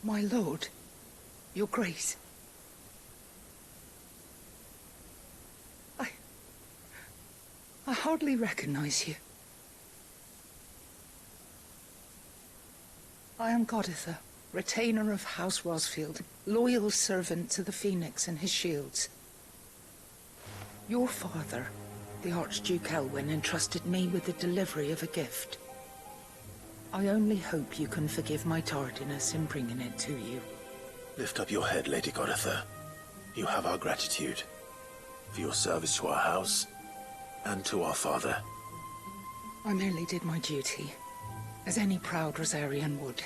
My lord, your grace. I hardly recognize you. I am Goditha, retainer of House Rosfield, loyal servant to the Phoenix and his shields. Your father, the Archduke Elwyn, entrusted me with the delivery of a gift. I only hope you can forgive my tardiness in bringing it to you. Lift up your head, Lady Goditha. You have our gratitude for your service to our house and to our father. I merely did my duty, as any proud Rosarian would.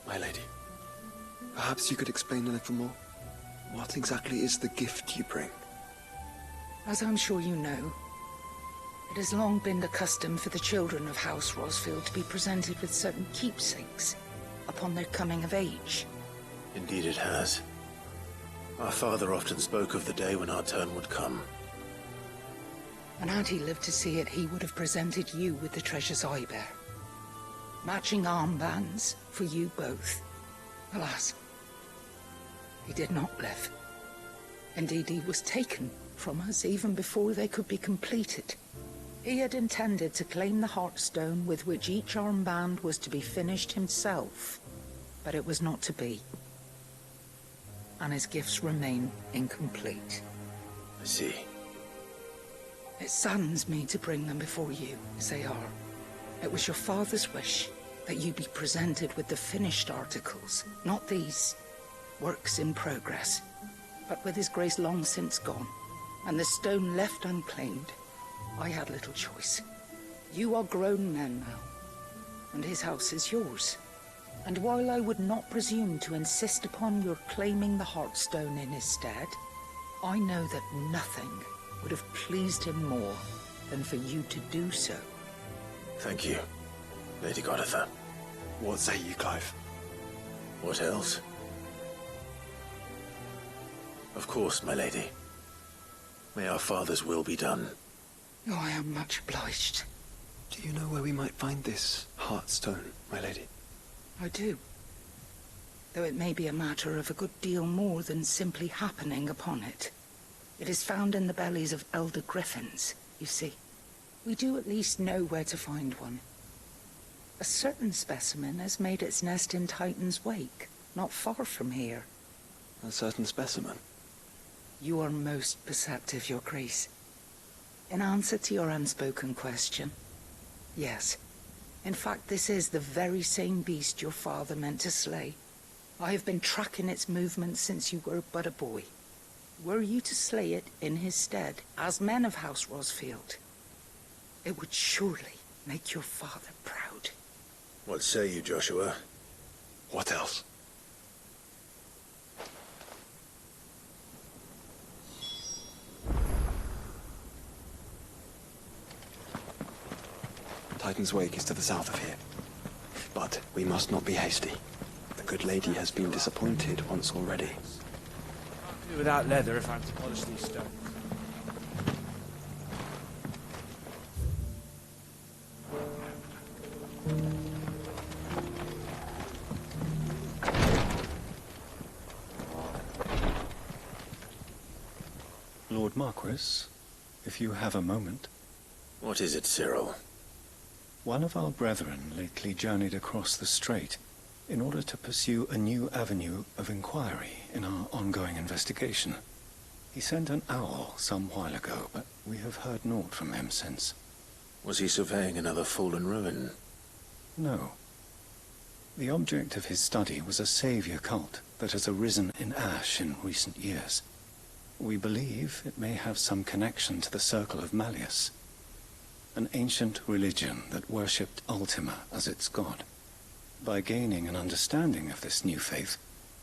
My lady, perhaps you could explain a little more? What exactly is the gift you bring? As I'm sure you know, it has long been the custom for the children of House Rosfield to be presented with certain keepsakes upon their coming of age. Indeed it has. Our father often spoke of the day when our turn would come. And had he lived to see it, he would have presented you with the treasures I bear. Matching armbands for you both. Alas, he did not live. Indeed, he was taken from us even before they could be completed. He had intended to claim the Heartstone with which each armband was to be finished himself, but it was not to be. And his gifts remain incomplete. I see. It saddens me to bring them before you, as they are. It was your father's wish that you be presented with the finished articles, not these works in progress. But with his grace long since gone, and the stone left unclaimed, I had little choice. You are grown men now, and his house is yours. And while I would not presume to insist upon your claiming the Heartstone in his stead, I know that nothing would have pleased him more than for you to do so. Thank you, Lady Goditha. What say you, Clive? What else? Of course, my lady. May our father's will be done. Oh, I am much obliged. Do you know where we might find this Heartstone, my lady? I do. Though it may be a matter of a good deal more than simply happening upon it. It is found in the bellies of elder griffins, you see. We do at least know where to find one. A certain specimen has made its nest in Titan's Wake, not far from here. A certain specimen? You are most perceptive, Your Grace. In answer to your unspoken question, yes. In fact, this is the very same beast your father meant to slay. I have been tracking its movements since you were but a boy. Were you to slay it in his stead, as men of House Rosfield, it would surely make your father proud. What say you, Joshua? What else? Titan's Wake is to the south of here. But we must not be hasty. The good lady has been disappointed once already. Can't do without leather if I'm to polish these stones. Lord Marquis, if you have a moment. What is it, Cyril? One of our brethren lately journeyed across the strait in order to pursue a new avenue of inquiry in our ongoing investigation. He sent an owl some while ago, but we have heard naught from him since. Was he surveying another fallen ruin? No. The object of his study was a savior cult that has arisen in Ash in recent years. We believe it may have some connection to the Circle of Malleus, an ancient religion that worshipped Ultima as its god. By gaining an understanding of this new faith,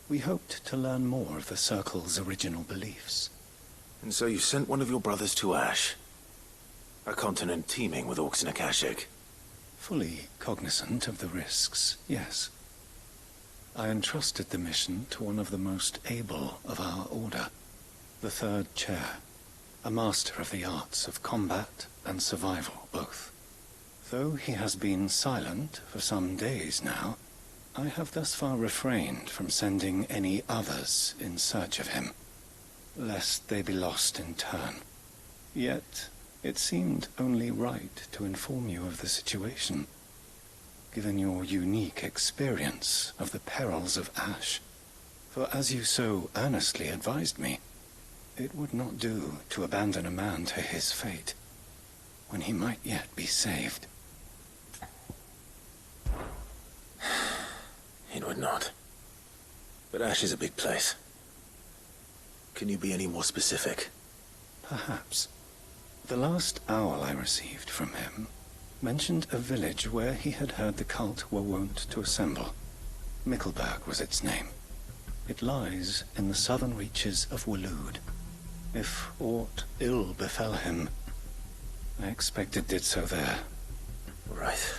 we hoped to learn more of the Circle's original beliefs. And so you sent one of your brothers to Ash? A continent teeming with orcs and Akashic? Fully cognizant of the risks, yes. I entrusted the mission to one of the most able of our order, the Third Chair, a master of the arts of combat and survival both. Though he has been silent for some days now, I have thus far refrained from sending any others in search of him, lest they be lost in turn. Yet, it seemed only right to inform you of the situation, given your unique experience of the perils of Ash. For as you so earnestly advised me, it would not do to abandon a man to his fate, when he might yet be saved. It would not. But Ash is a big place. Can you be any more specific? Perhaps. The last owl I received from him mentioned a village where he had heard the cult were wont to assemble. Mickleburg was its name. It lies in the southern reaches of Waloed. If aught ill befell him, I expect it did so there. Right.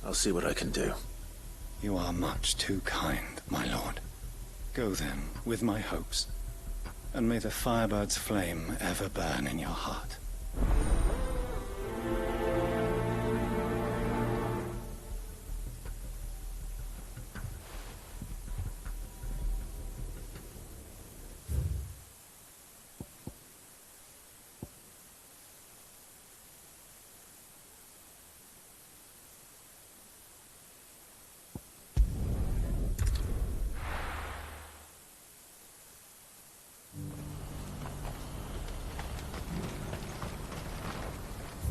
I'll see what I can do. You are much too kind, my lord. Go then, with my hopes, and may the Firebird's flame ever burn in your heart.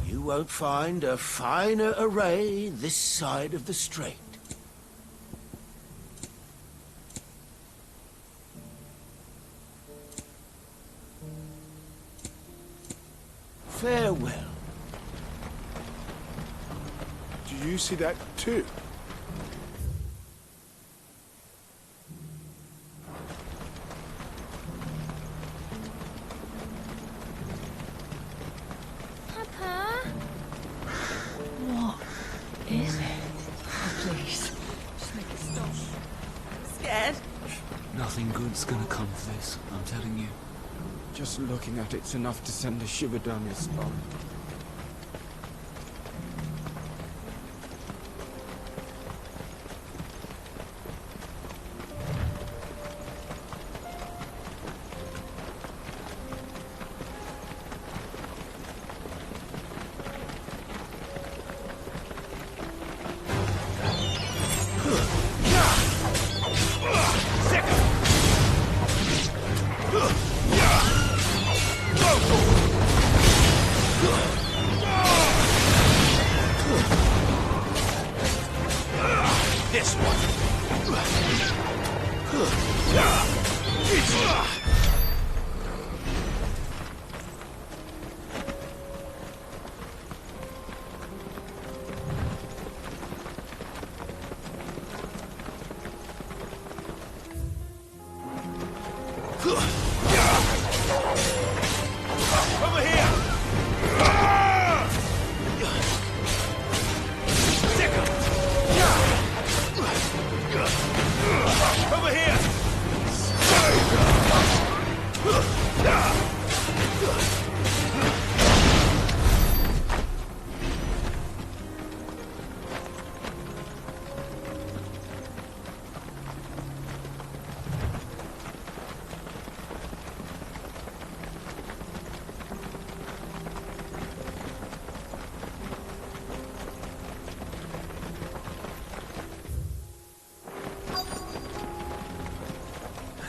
You won't find a finer array this side of the strait. Farewell. Do you see that too? Nothing good's gonna come of this, I'm telling you. Just looking at it's enough to send a shiver down your spine.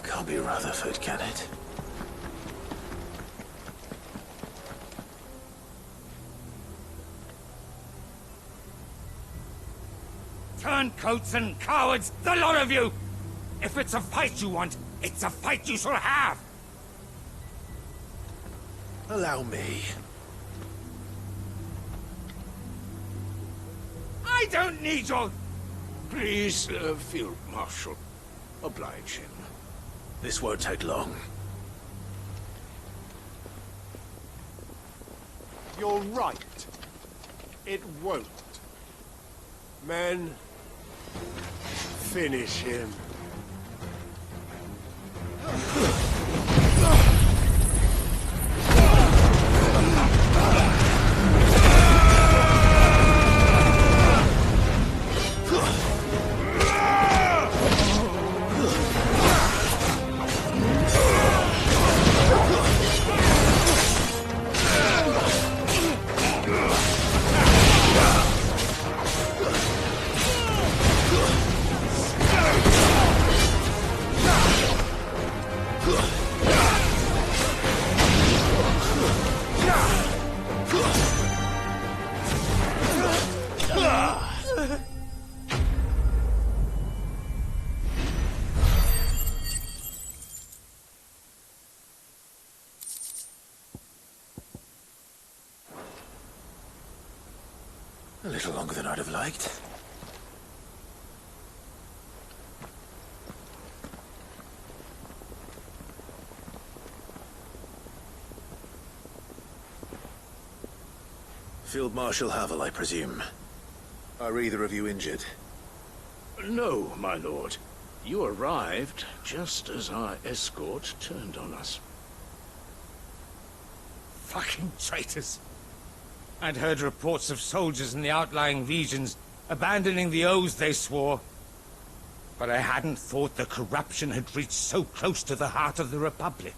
Can't be Rutherford, can it? Turncoats and cowards, the lot of you! If it's a fight you want, it's a fight you shall have! Allow me. I don't need your... Please, Field Marshal, oblige him. This won't take long. You're right. It won't. Men, finish him. A little longer than I'd have liked. Field Marshal Havel, I presume. Are either of you injured? No, my lord. You arrived just as our escort turned on us. Fucking traitors! I'd heard reports of soldiers in the outlying regions abandoning the oaths they swore. But I hadn't thought the corruption had reached so close to the heart of the Republic.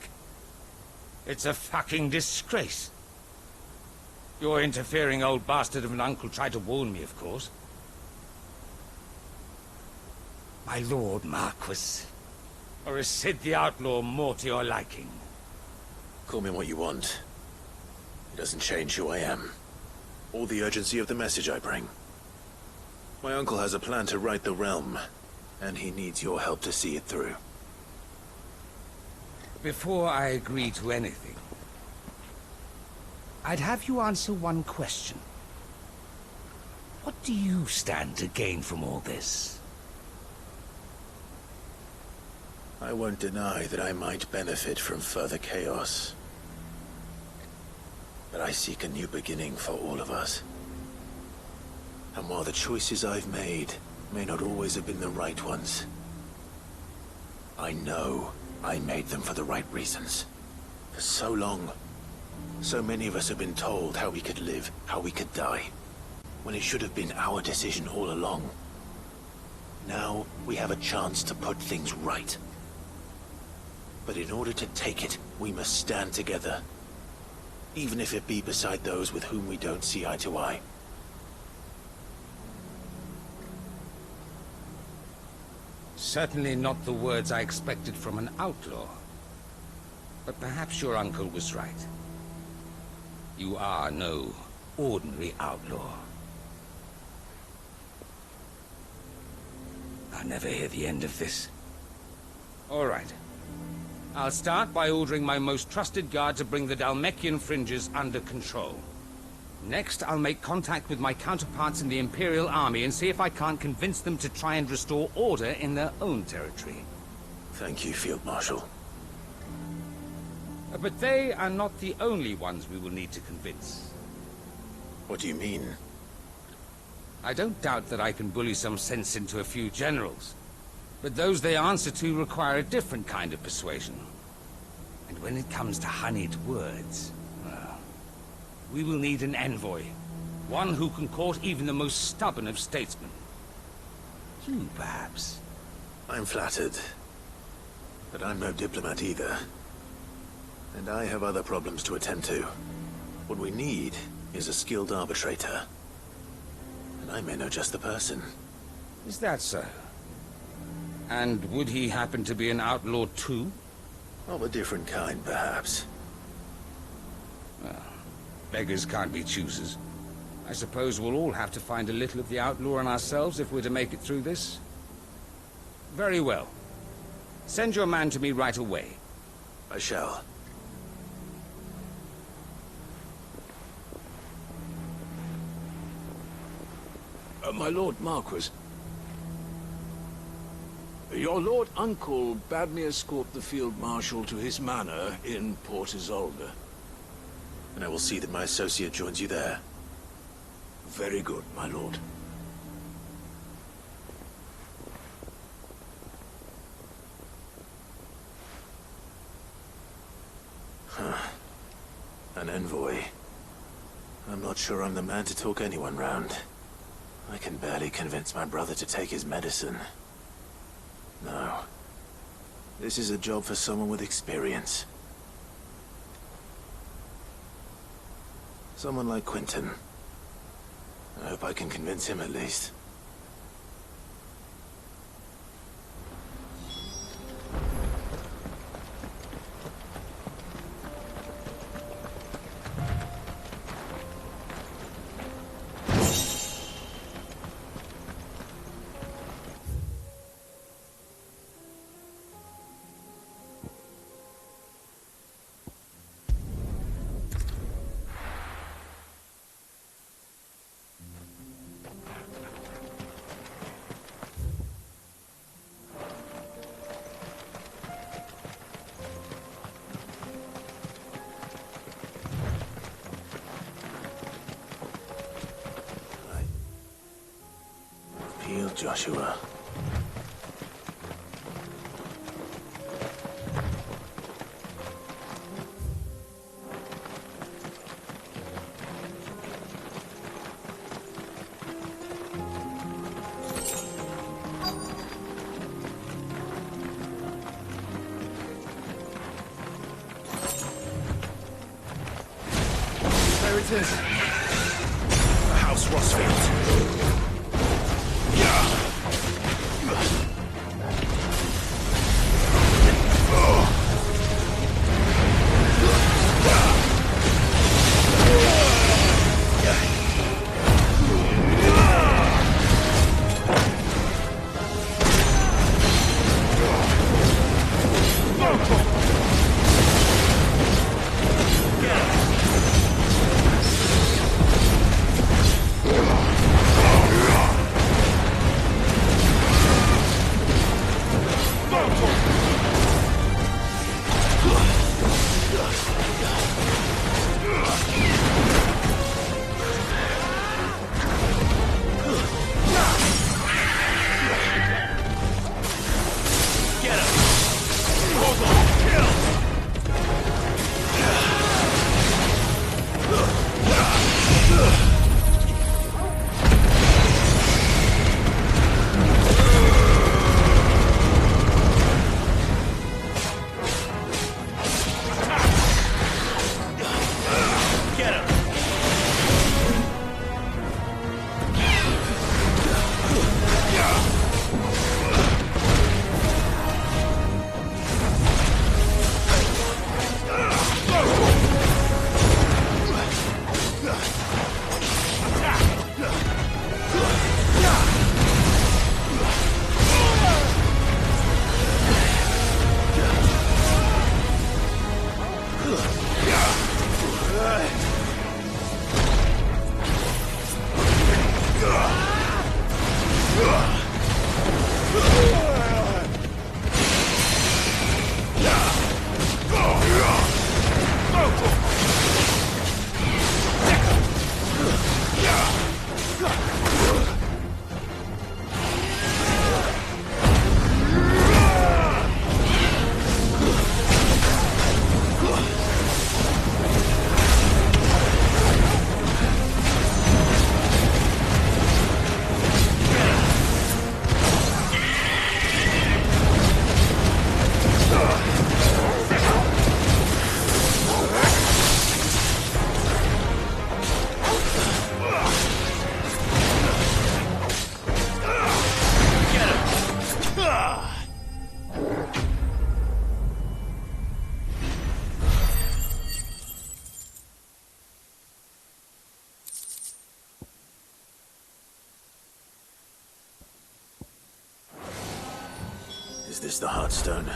It's a fucking disgrace. Your interfering old bastard of an uncle tried to warn me, of course. My lord Marquis. Or is Sid the Outlaw more to your liking? Call me what you want. It doesn't change who I am. Or the urgency of the message I bring. My uncle has a plan to right the realm, and he needs your help to see it through. Before I agree to anything, I'd have you answer one question. What do you stand to gain from all this? I won't deny that I might benefit from further chaos. But I seek a new beginning for all of us. And while the choices I've made may not always have been the right ones, I know I made them for the right reasons. For so long, so many of us have been told how we could live, how we could die, when it should have been our decision all along. Now, we have a chance to put things right. But in order to take it, we must stand together. Even if it be beside those with whom we don't see eye to eye. Certainly not the words I expected from an outlaw. But perhaps your uncle was right. You are no ordinary outlaw. I'll never hear the end of this. All right. I'll start by ordering my most trusted guard to bring the Dhalmekian fringes under control. Next, I'll make contact with my counterparts in the Imperial Army and see if I can't convince them to try and restore order in their own territory. Thank you, Field Marshal. But they are not the only ones we will need to convince. What do you mean? I don't doubt that I can bully some sense into a few generals. But those they answer to require a different kind of persuasion. And when it comes to honeyed words, well, we will need an envoy. One who can court even the most stubborn of statesmen. You, perhaps. I'm flattered. But I'm no diplomat either. And I have other problems to attend to. What we need is a skilled arbitrator. And I may know just the person. Is that so? And would he happen to be an outlaw too? Of a different kind, perhaps. Well, beggars can't be choosers. I suppose we'll all have to find a little of the outlaw in ourselves if we're to make it through this. Very well. Send your man to me right away. I shall. My Lord Marquis. Your Lord Uncle bade me escort the Field Marshal to his manor in Port Isolde. And I will see that my associate joins you there. Very good, my lord. Huh. An envoy. I'm not sure I'm the man to talk anyone round. I can barely convince my brother to take his medicine. No. This is a job for someone with experience. Someone like Quentin. I hope I can convince him at least. Joshua. There it is. The House Rossfield. this the Heartstone?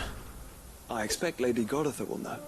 I expect Lady Goditha will know.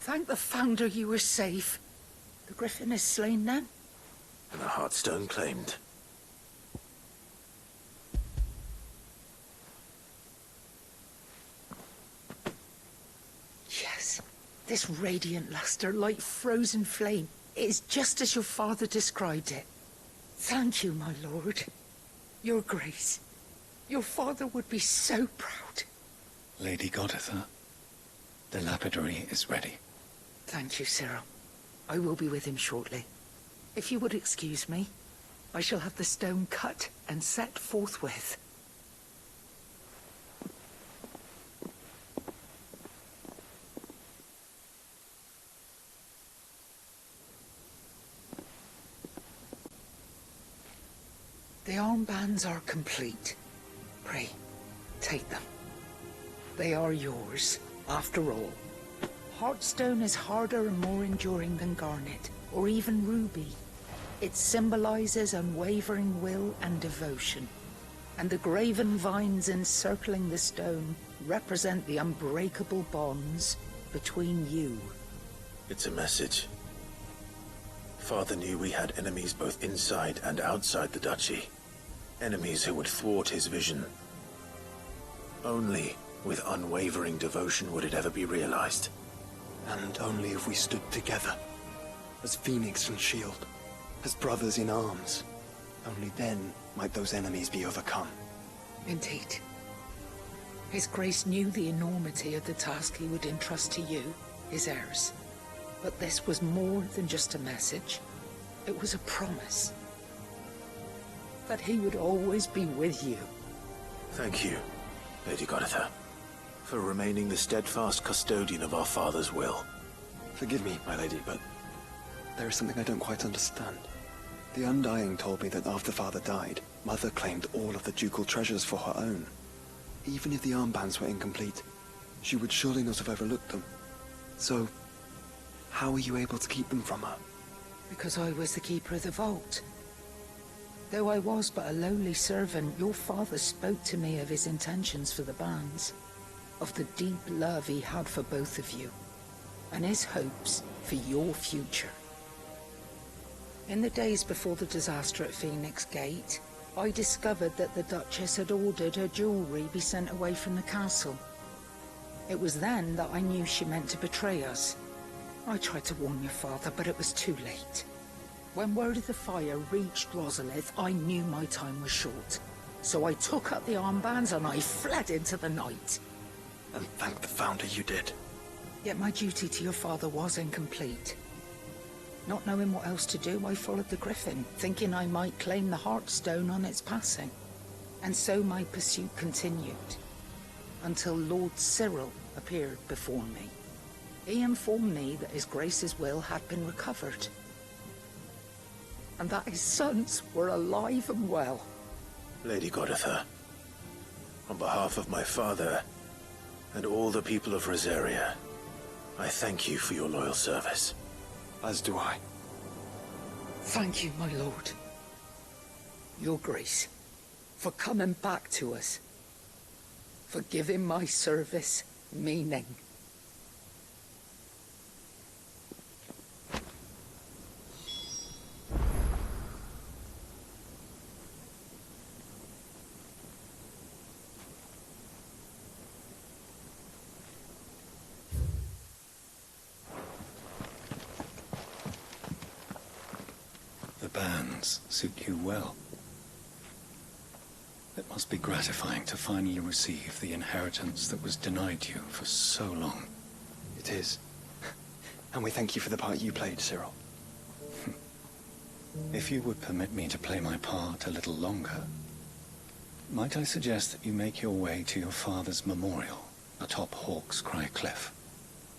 Thank the Founder you were safe. The Griffin is slain now? And the Heartstone claimed. Yes. This radiant luster, like frozen flame, is just as your father described it. Thank you, my lord. Your Grace. Your father would be so proud. Lady Goditha, the lapidary is ready. Thank you, Cyril. I will be with him shortly. If you would excuse me, I shall have the stone cut and set forthwith. The armbands are complete. Pray, take them. They are yours, after all. Heartstone is harder and more enduring than garnet, or even ruby. It symbolizes unwavering will and devotion. And the graven vines encircling the stone represent the unbreakable bonds between you. It's a message. Father knew we had enemies both inside and outside the duchy. Enemies who would thwart his vision. Only with unwavering devotion would it ever be realized. And only if we stood together, as Phoenix and Shield, as brothers in arms. Only then might those enemies be overcome. Indeed. His Grace knew the enormity of the task he would entrust to you, his heirs. But this was more than just a message. It was a promise. That he would always be with you. Thank you, Lady Goditha, for remaining the steadfast custodian of our father's will. Forgive me, my lady, but there is something I don't quite understand. The Undying told me that after Father died, Mother claimed all of the ducal treasures for her own. Even if the armbands were incomplete, she would surely not have overlooked them. So, how were you able to keep them from her? Because I was the keeper of the vault. Though I was but a lowly servant, your father spoke to me of his intentions for the bands, of the deep love he had for both of you, and his hopes for your future. In the days before the disaster at Phoenix Gate, I discovered that the Duchess had ordered her jewelry be sent away from the castle. It was then that I knew she meant to betray us. I tried to warn your father, but it was too late. When word of the fire reached Rosalith, I knew my time was short. So I took up the armbands and I fled into the night. And thank the Founder you did. Yet my duty to your father was incomplete. Not knowing what else to do, I followed the Griffin, thinking I might claim the Heartstone on its passing. And so my pursuit continued, until Lord Cyril appeared before me. He informed me that His Grace's will had been recovered, and that his sons were alive and well. Lady Goditha, on behalf of my father and all the people of Rosaria, I thank you for your loyal service. As do I. Thank you, my lord. Your Grace, for coming back to us, for giving my service meaning. The bands suit you well. It must be gratifying to finally receive the inheritance that was denied you for so long. It is. And we thank you for the part you played, Cyril. If you would permit me to play my part a little longer, might I suggest that you make your way to your father's memorial atop Hawk's Cry Cliff?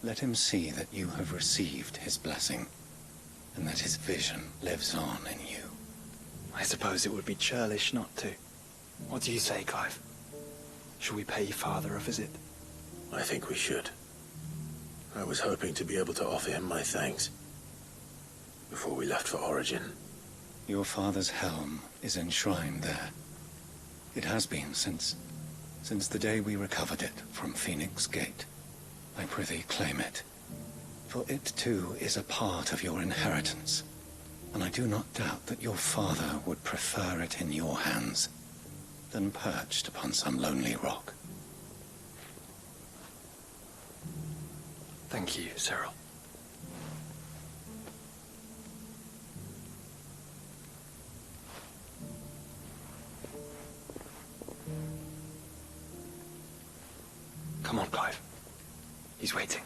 Let him see that you have received his blessing, and that his vision lives on in you. I suppose it would be churlish not to. What do you say, Clive? Shall we pay Father a visit? I think we should. I was hoping to be able to offer him my thanks before we left for Origin. Your father's helm is enshrined there. It has been since the day we recovered it from Phoenix Gate. I prithee claim it, for it too is a part of your inheritance, and I do not doubt that your father would prefer it in your hands than perched upon some lonely rock. Thank you, Cyril. Come on, Clive. He's waiting.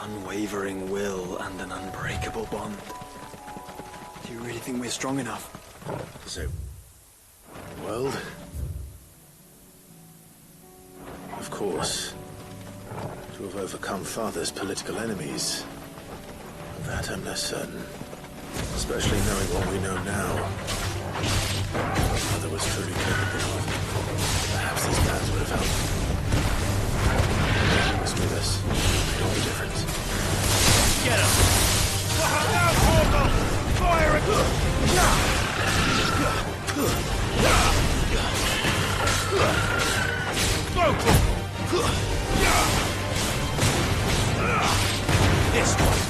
Unwavering will and an unbreakable bond. Do you really think we're strong enough? So, world? Of course. To have overcome Father's political enemies. Of that I'm less certain. Especially knowing what we know now. Father was truly capable of. Perhaps these plans would have helped. He was with us. Made all the difference. Get him! Now, Portal! Fire it! This one!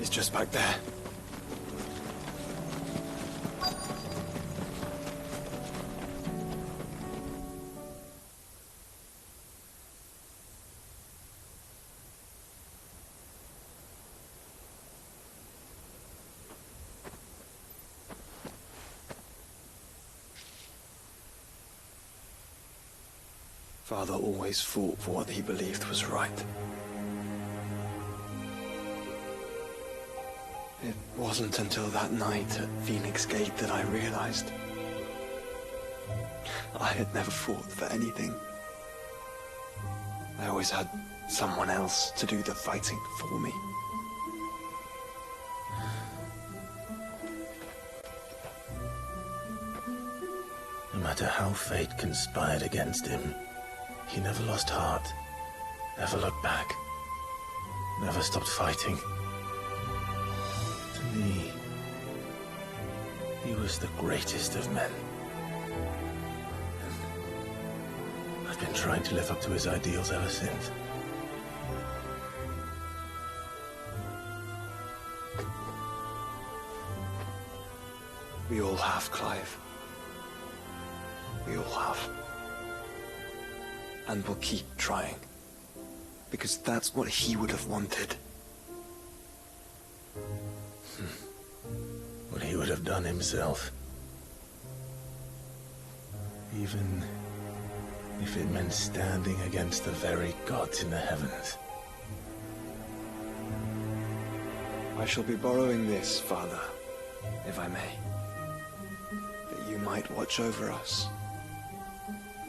It's just back there. Father always fought for what he believed was right. It wasn't until that night at Phoenix Gate that I realized I had never fought for anything. I always had someone else to do the fighting for me. No matter how fate conspired against him, he never lost heart, never looked back, never stopped fighting. To me, he was the greatest of men. And I've been trying to live up to his ideals ever since. We all have, Clive. We all have. And we'll keep trying. Because that's what he would have wanted. What he would have done himself. Even if it meant standing against the very gods in the heavens. I shall be borrowing this, Father, if I may. That you might watch over us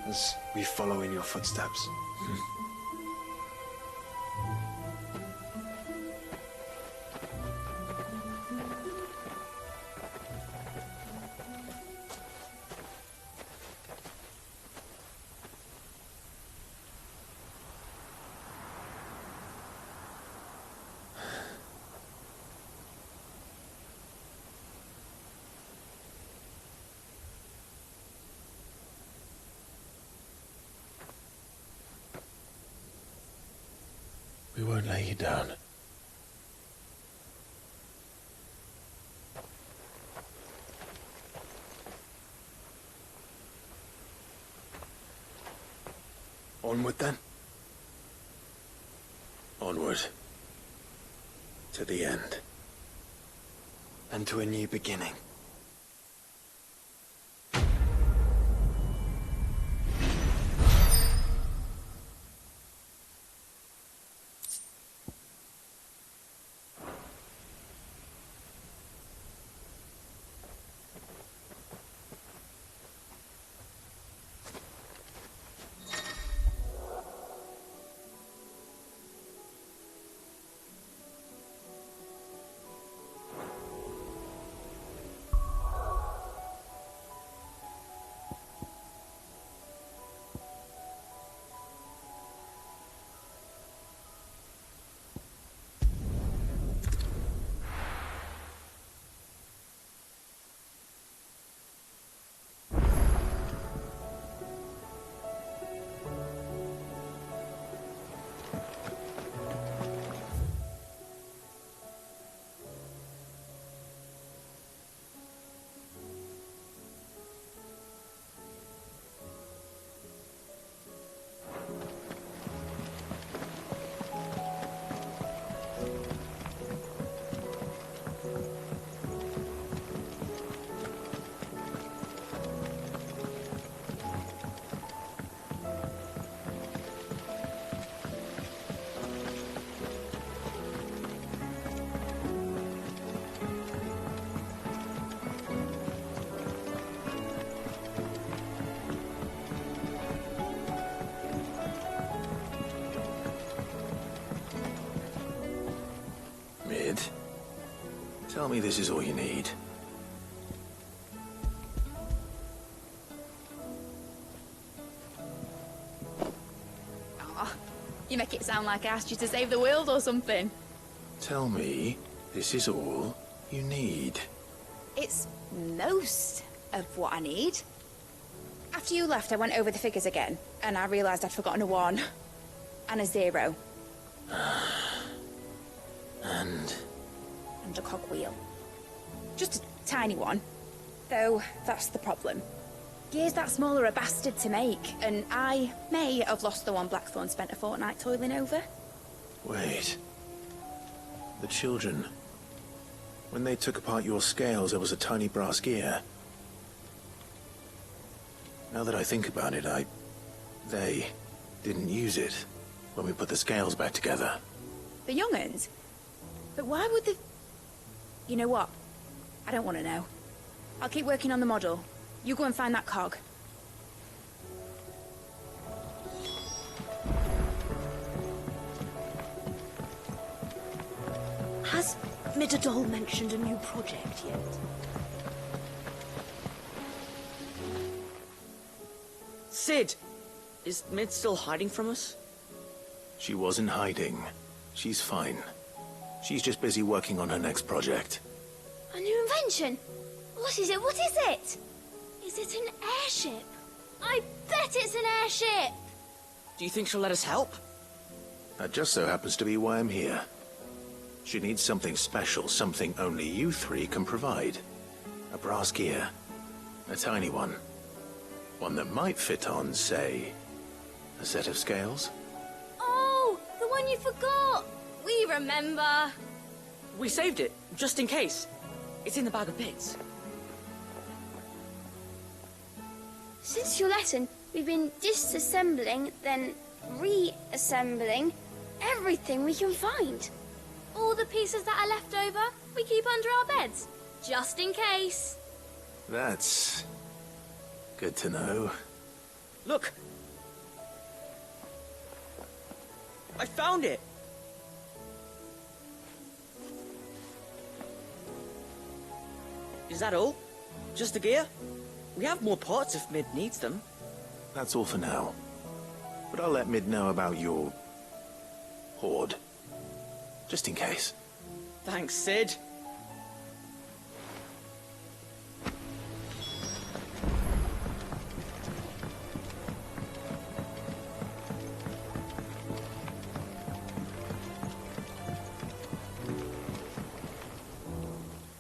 as we follow in your footsteps. We won't lay you down. Onward then? Onward. To the end. And to a new beginning. Tell me this is all you need. Aw, you make it sound like I asked you to save the world or something. Tell me this is all you need. It's most of what I need. After you left, I went over the figures again, and I realised I'd forgotten a 1 and a 0. And a cogwheel. Just a tiny one. Though, that's the problem. Gears that small are a bastard to make, and I may have lost the one Blackthorn spent a fortnight toiling over. Wait. The children. When they took apart your scales, there was a tiny brass gear. Now that I think about it, they didn't use it when we put the scales back together. The young'uns? But why would the... You know what? I don't want to know. I'll keep working on the model. You go and find that cog. Has Midadol mentioned a new project yet? Sid! Is Mid still hiding from us? She wasn't hiding. She's fine. She's just busy working on her next project. A new invention? What is it? What is it? Is it an airship? I bet it's an airship! Do you think she'll let us help? That just so happens to be why I'm here. She needs something special, something only you three can provide. A brass gear. A tiny one. One that might fit on, say, a set of scales? Oh, the one you forgot! We remember. We saved it, just in case. It's in the bag of bits. Since your lesson, we've been disassembling, then reassembling everything we can find. All the pieces that are left over, we keep under our beds, just in case. That's good to know. Look! I found it! Is that all? Just the gear? We have more parts if Mid needs them. That's all for now. But I'll let Mid know about your hoard. Just in case. Thanks, Sid.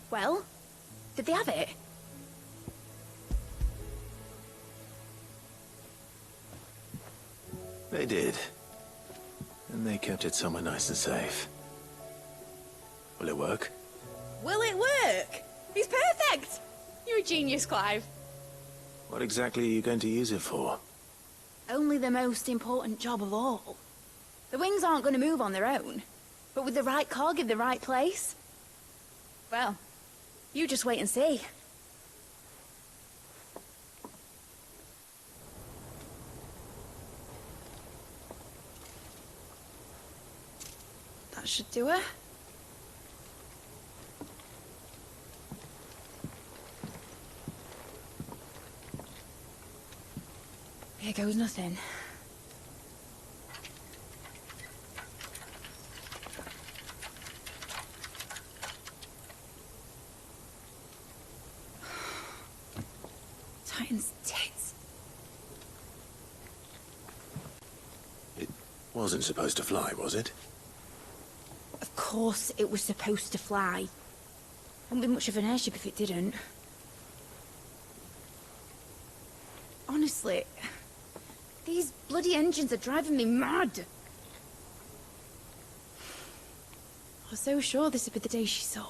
Well, did they have it? They did. And they kept it somewhere nice and safe. Will it work? Will it work? It's perfect! You're a genius, Clive. What exactly are you going to use it for? Only the most important job of all. The wings aren't going to move on their own. But with the right cog in the right place... Well, you just wait and see. That should do it. Here goes nothing. Titan's tits. It wasn't supposed to fly, was it? Of course it was supposed to fly. Wouldn't be much of an airship if it didn't. Honestly, these bloody engines are driving me mad. I was so sure this would be the day she soared.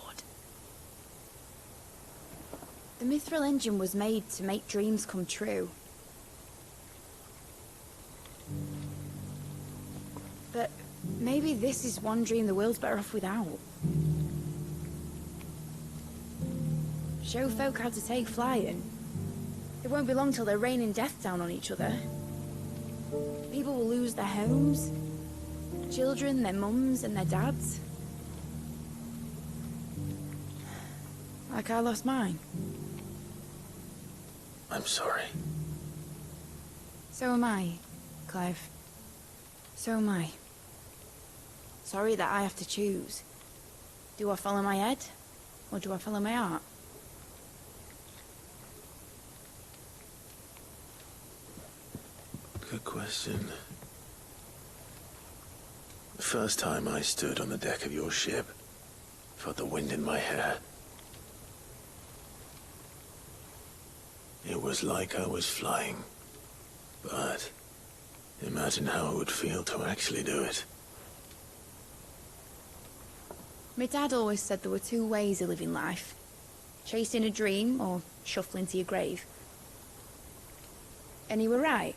The Mithril engine was made to make dreams come true. But maybe this is one dream the world's better off without. Show folk how to take flying. It won't be long till they're raining death down on each other. People will lose their homes, children, their mums and their dads. Like I lost mine. I'm sorry. So am I, Clive. So am I. Sorry that I have to choose. Do I follow my head, or do I follow my heart? Good question. The first time I stood on the deck of your ship, felt the wind in my hair. It was like I was flying. But imagine how it would feel to actually do it. My dad always said there were two ways of living life. Chasing a dream or shuffling to your grave. And he were right.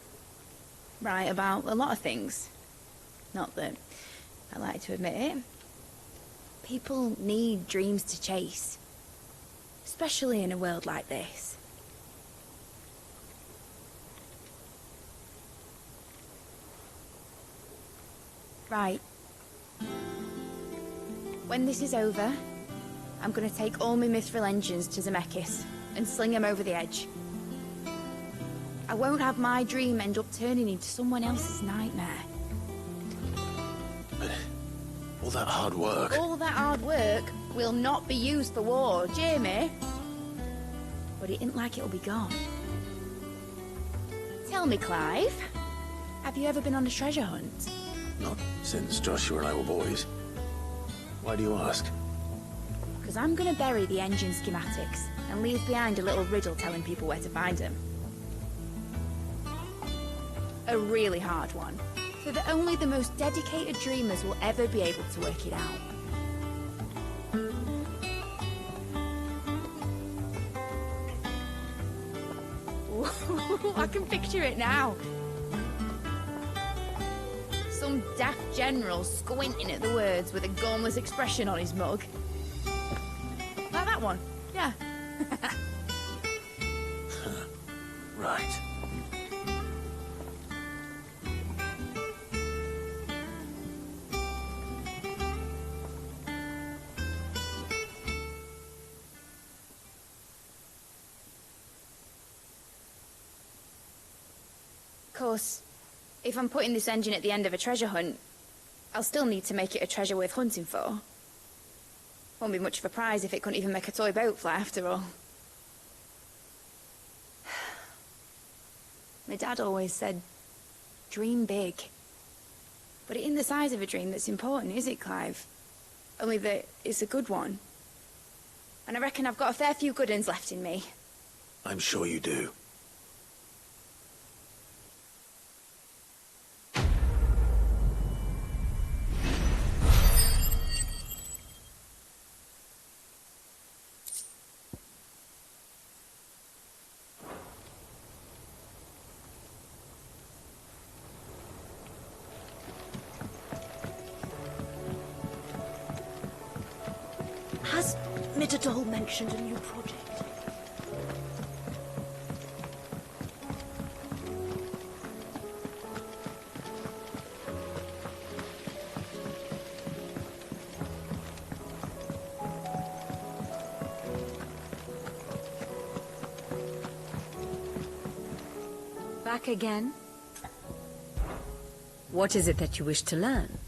Right about a lot of things. Not that I like to admit it. People need dreams to chase. Especially in a world like this. Right. When this is over, I'm gonna take all my Mithril engines to Zemeckis and sling them over the edge. I won't have my dream end up turning into someone else's nightmare. But all that hard work... All that hard work will not be used for war, Jamie. But it ain't like it'll be gone. Tell me, Clive, have you ever been on a treasure hunt? Not since Joshua and I were boys. Why do you ask? Because I'm gonna bury the engine schematics and leave behind a little riddle telling people where to find them. A really hard one, so that only the most dedicated dreamers will ever be able to work it out. I can picture it now. Some daft general squinting at the words with a gormless expression on his mug. Like that one, yeah. Right. Of course, if I'm putting this engine at the end of a treasure hunt, I'll still need to make it a treasure worth hunting for. Won't be much of a prize if it couldn't even make a toy boat fly after all. My dad always said, dream big. But it isn't the size of a dream that's important, is it, Clive? Only that it's a good one. And I reckon I've got a fair few good uns left in me. I'm sure you do. Has Mitterdole mentioned a new project? Back again? What is it that you wish to learn?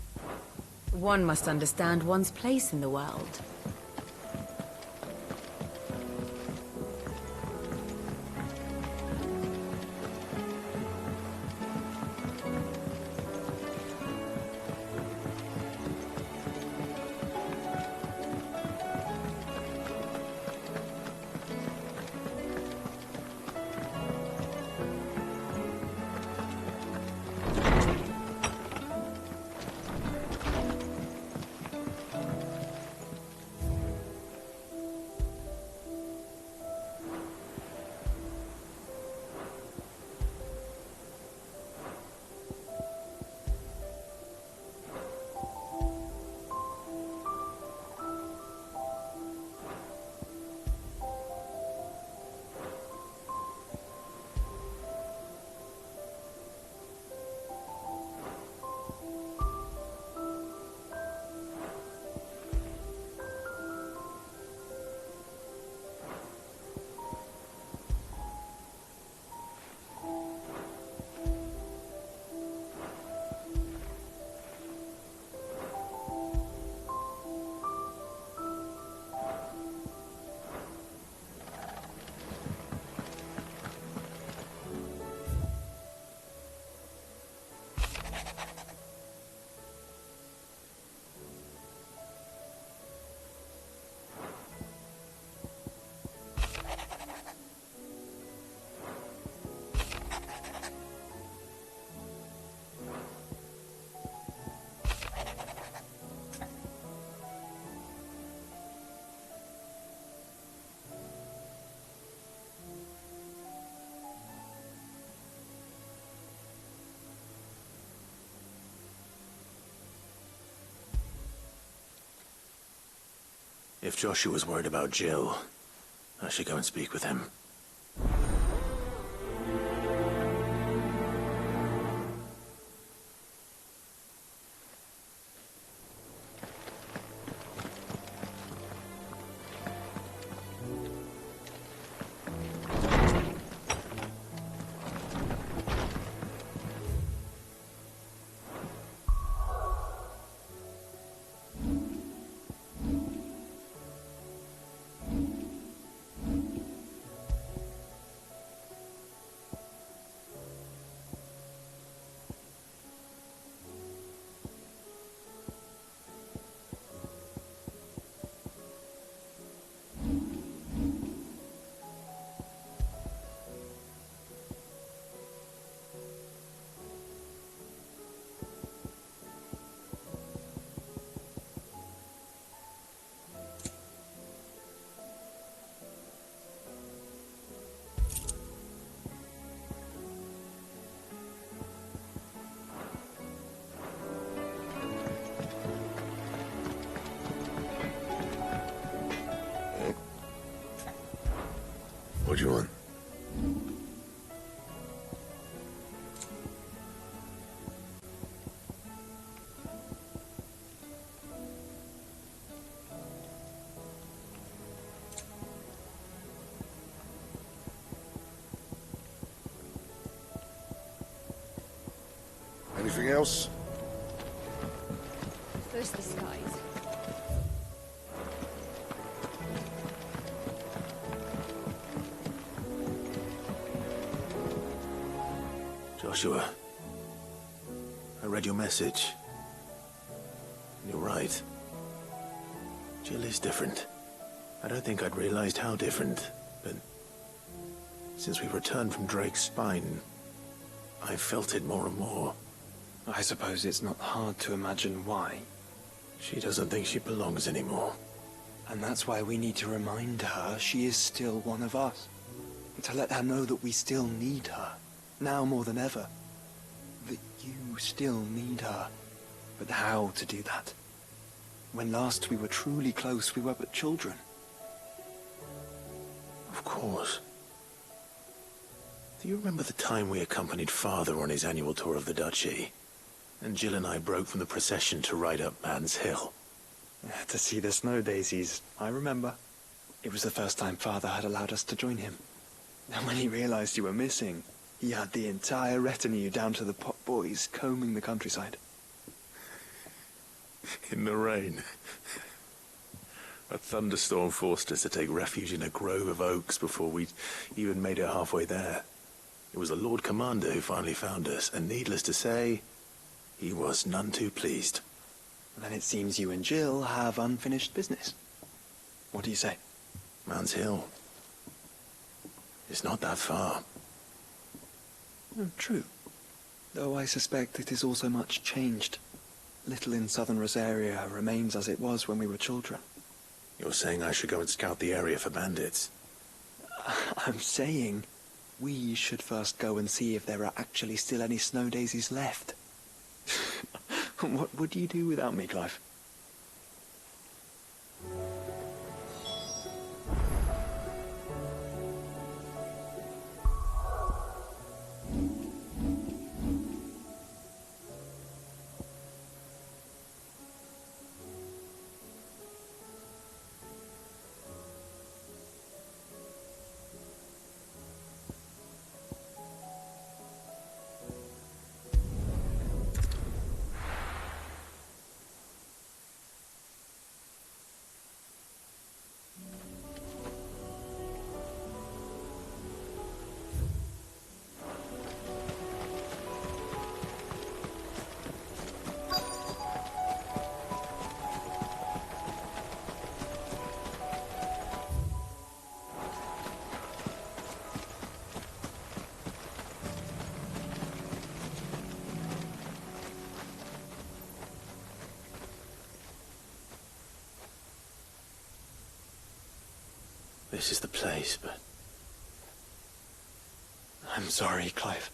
One must understand one's place in the world. If Joshua's worried about Jill, I should go and speak with him. What do you want? Anything else? First the skies. Joshua, I read your message. You're right. Jill is different. I don't think I'd realized how different, but since we returned from Drake's spine, I've felt it more and more. I suppose it's not hard to imagine why. She doesn't think she belongs anymore. And that's why we need to remind her she is still one of us. To let her know that we still need her, now more than ever. That you still need her. But how to do that? When last we were truly close, we were but children. Of course. Do you remember the time we accompanied Father on his annual tour of the Duchy? And Jill and I broke from the procession to ride up Man's Hill. To see the snow daisies, I remember. It was the first time Father had allowed us to join him. And when he realized you were missing, he had the entire retinue down to the pot boys combing the countryside. In the rain. A thunderstorm forced us to take refuge in a grove of oaks before we'd even made it halfway there. It was the Lord Commander who finally found us, and needless to say, he was none too pleased. Then it seems you and Jill have unfinished business. What do you say? Man's Hill. It's not that far. True. Though I suspect it is also much changed. Little in southern Rosaria remains as it was when we were children. You're saying I should go and scout the area for bandits? I'm saying we should first go and see if there are actually still any snow daisies left. What would you do without me, Clive? This is the place, but... I'm sorry, Clive.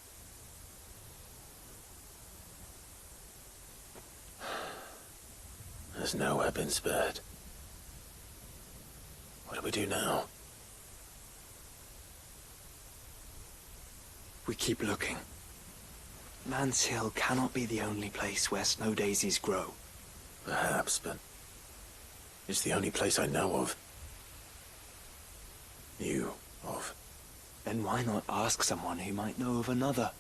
There's nowhere been spared. What do we do now? We keep looking. Man's Hill cannot be the only place where snow daisies grow. Perhaps, but it's the only place I know of. Knew of. Then why not ask someone who might know of another?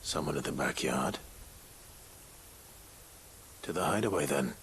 Someone in the backyard. To the hideaway, then.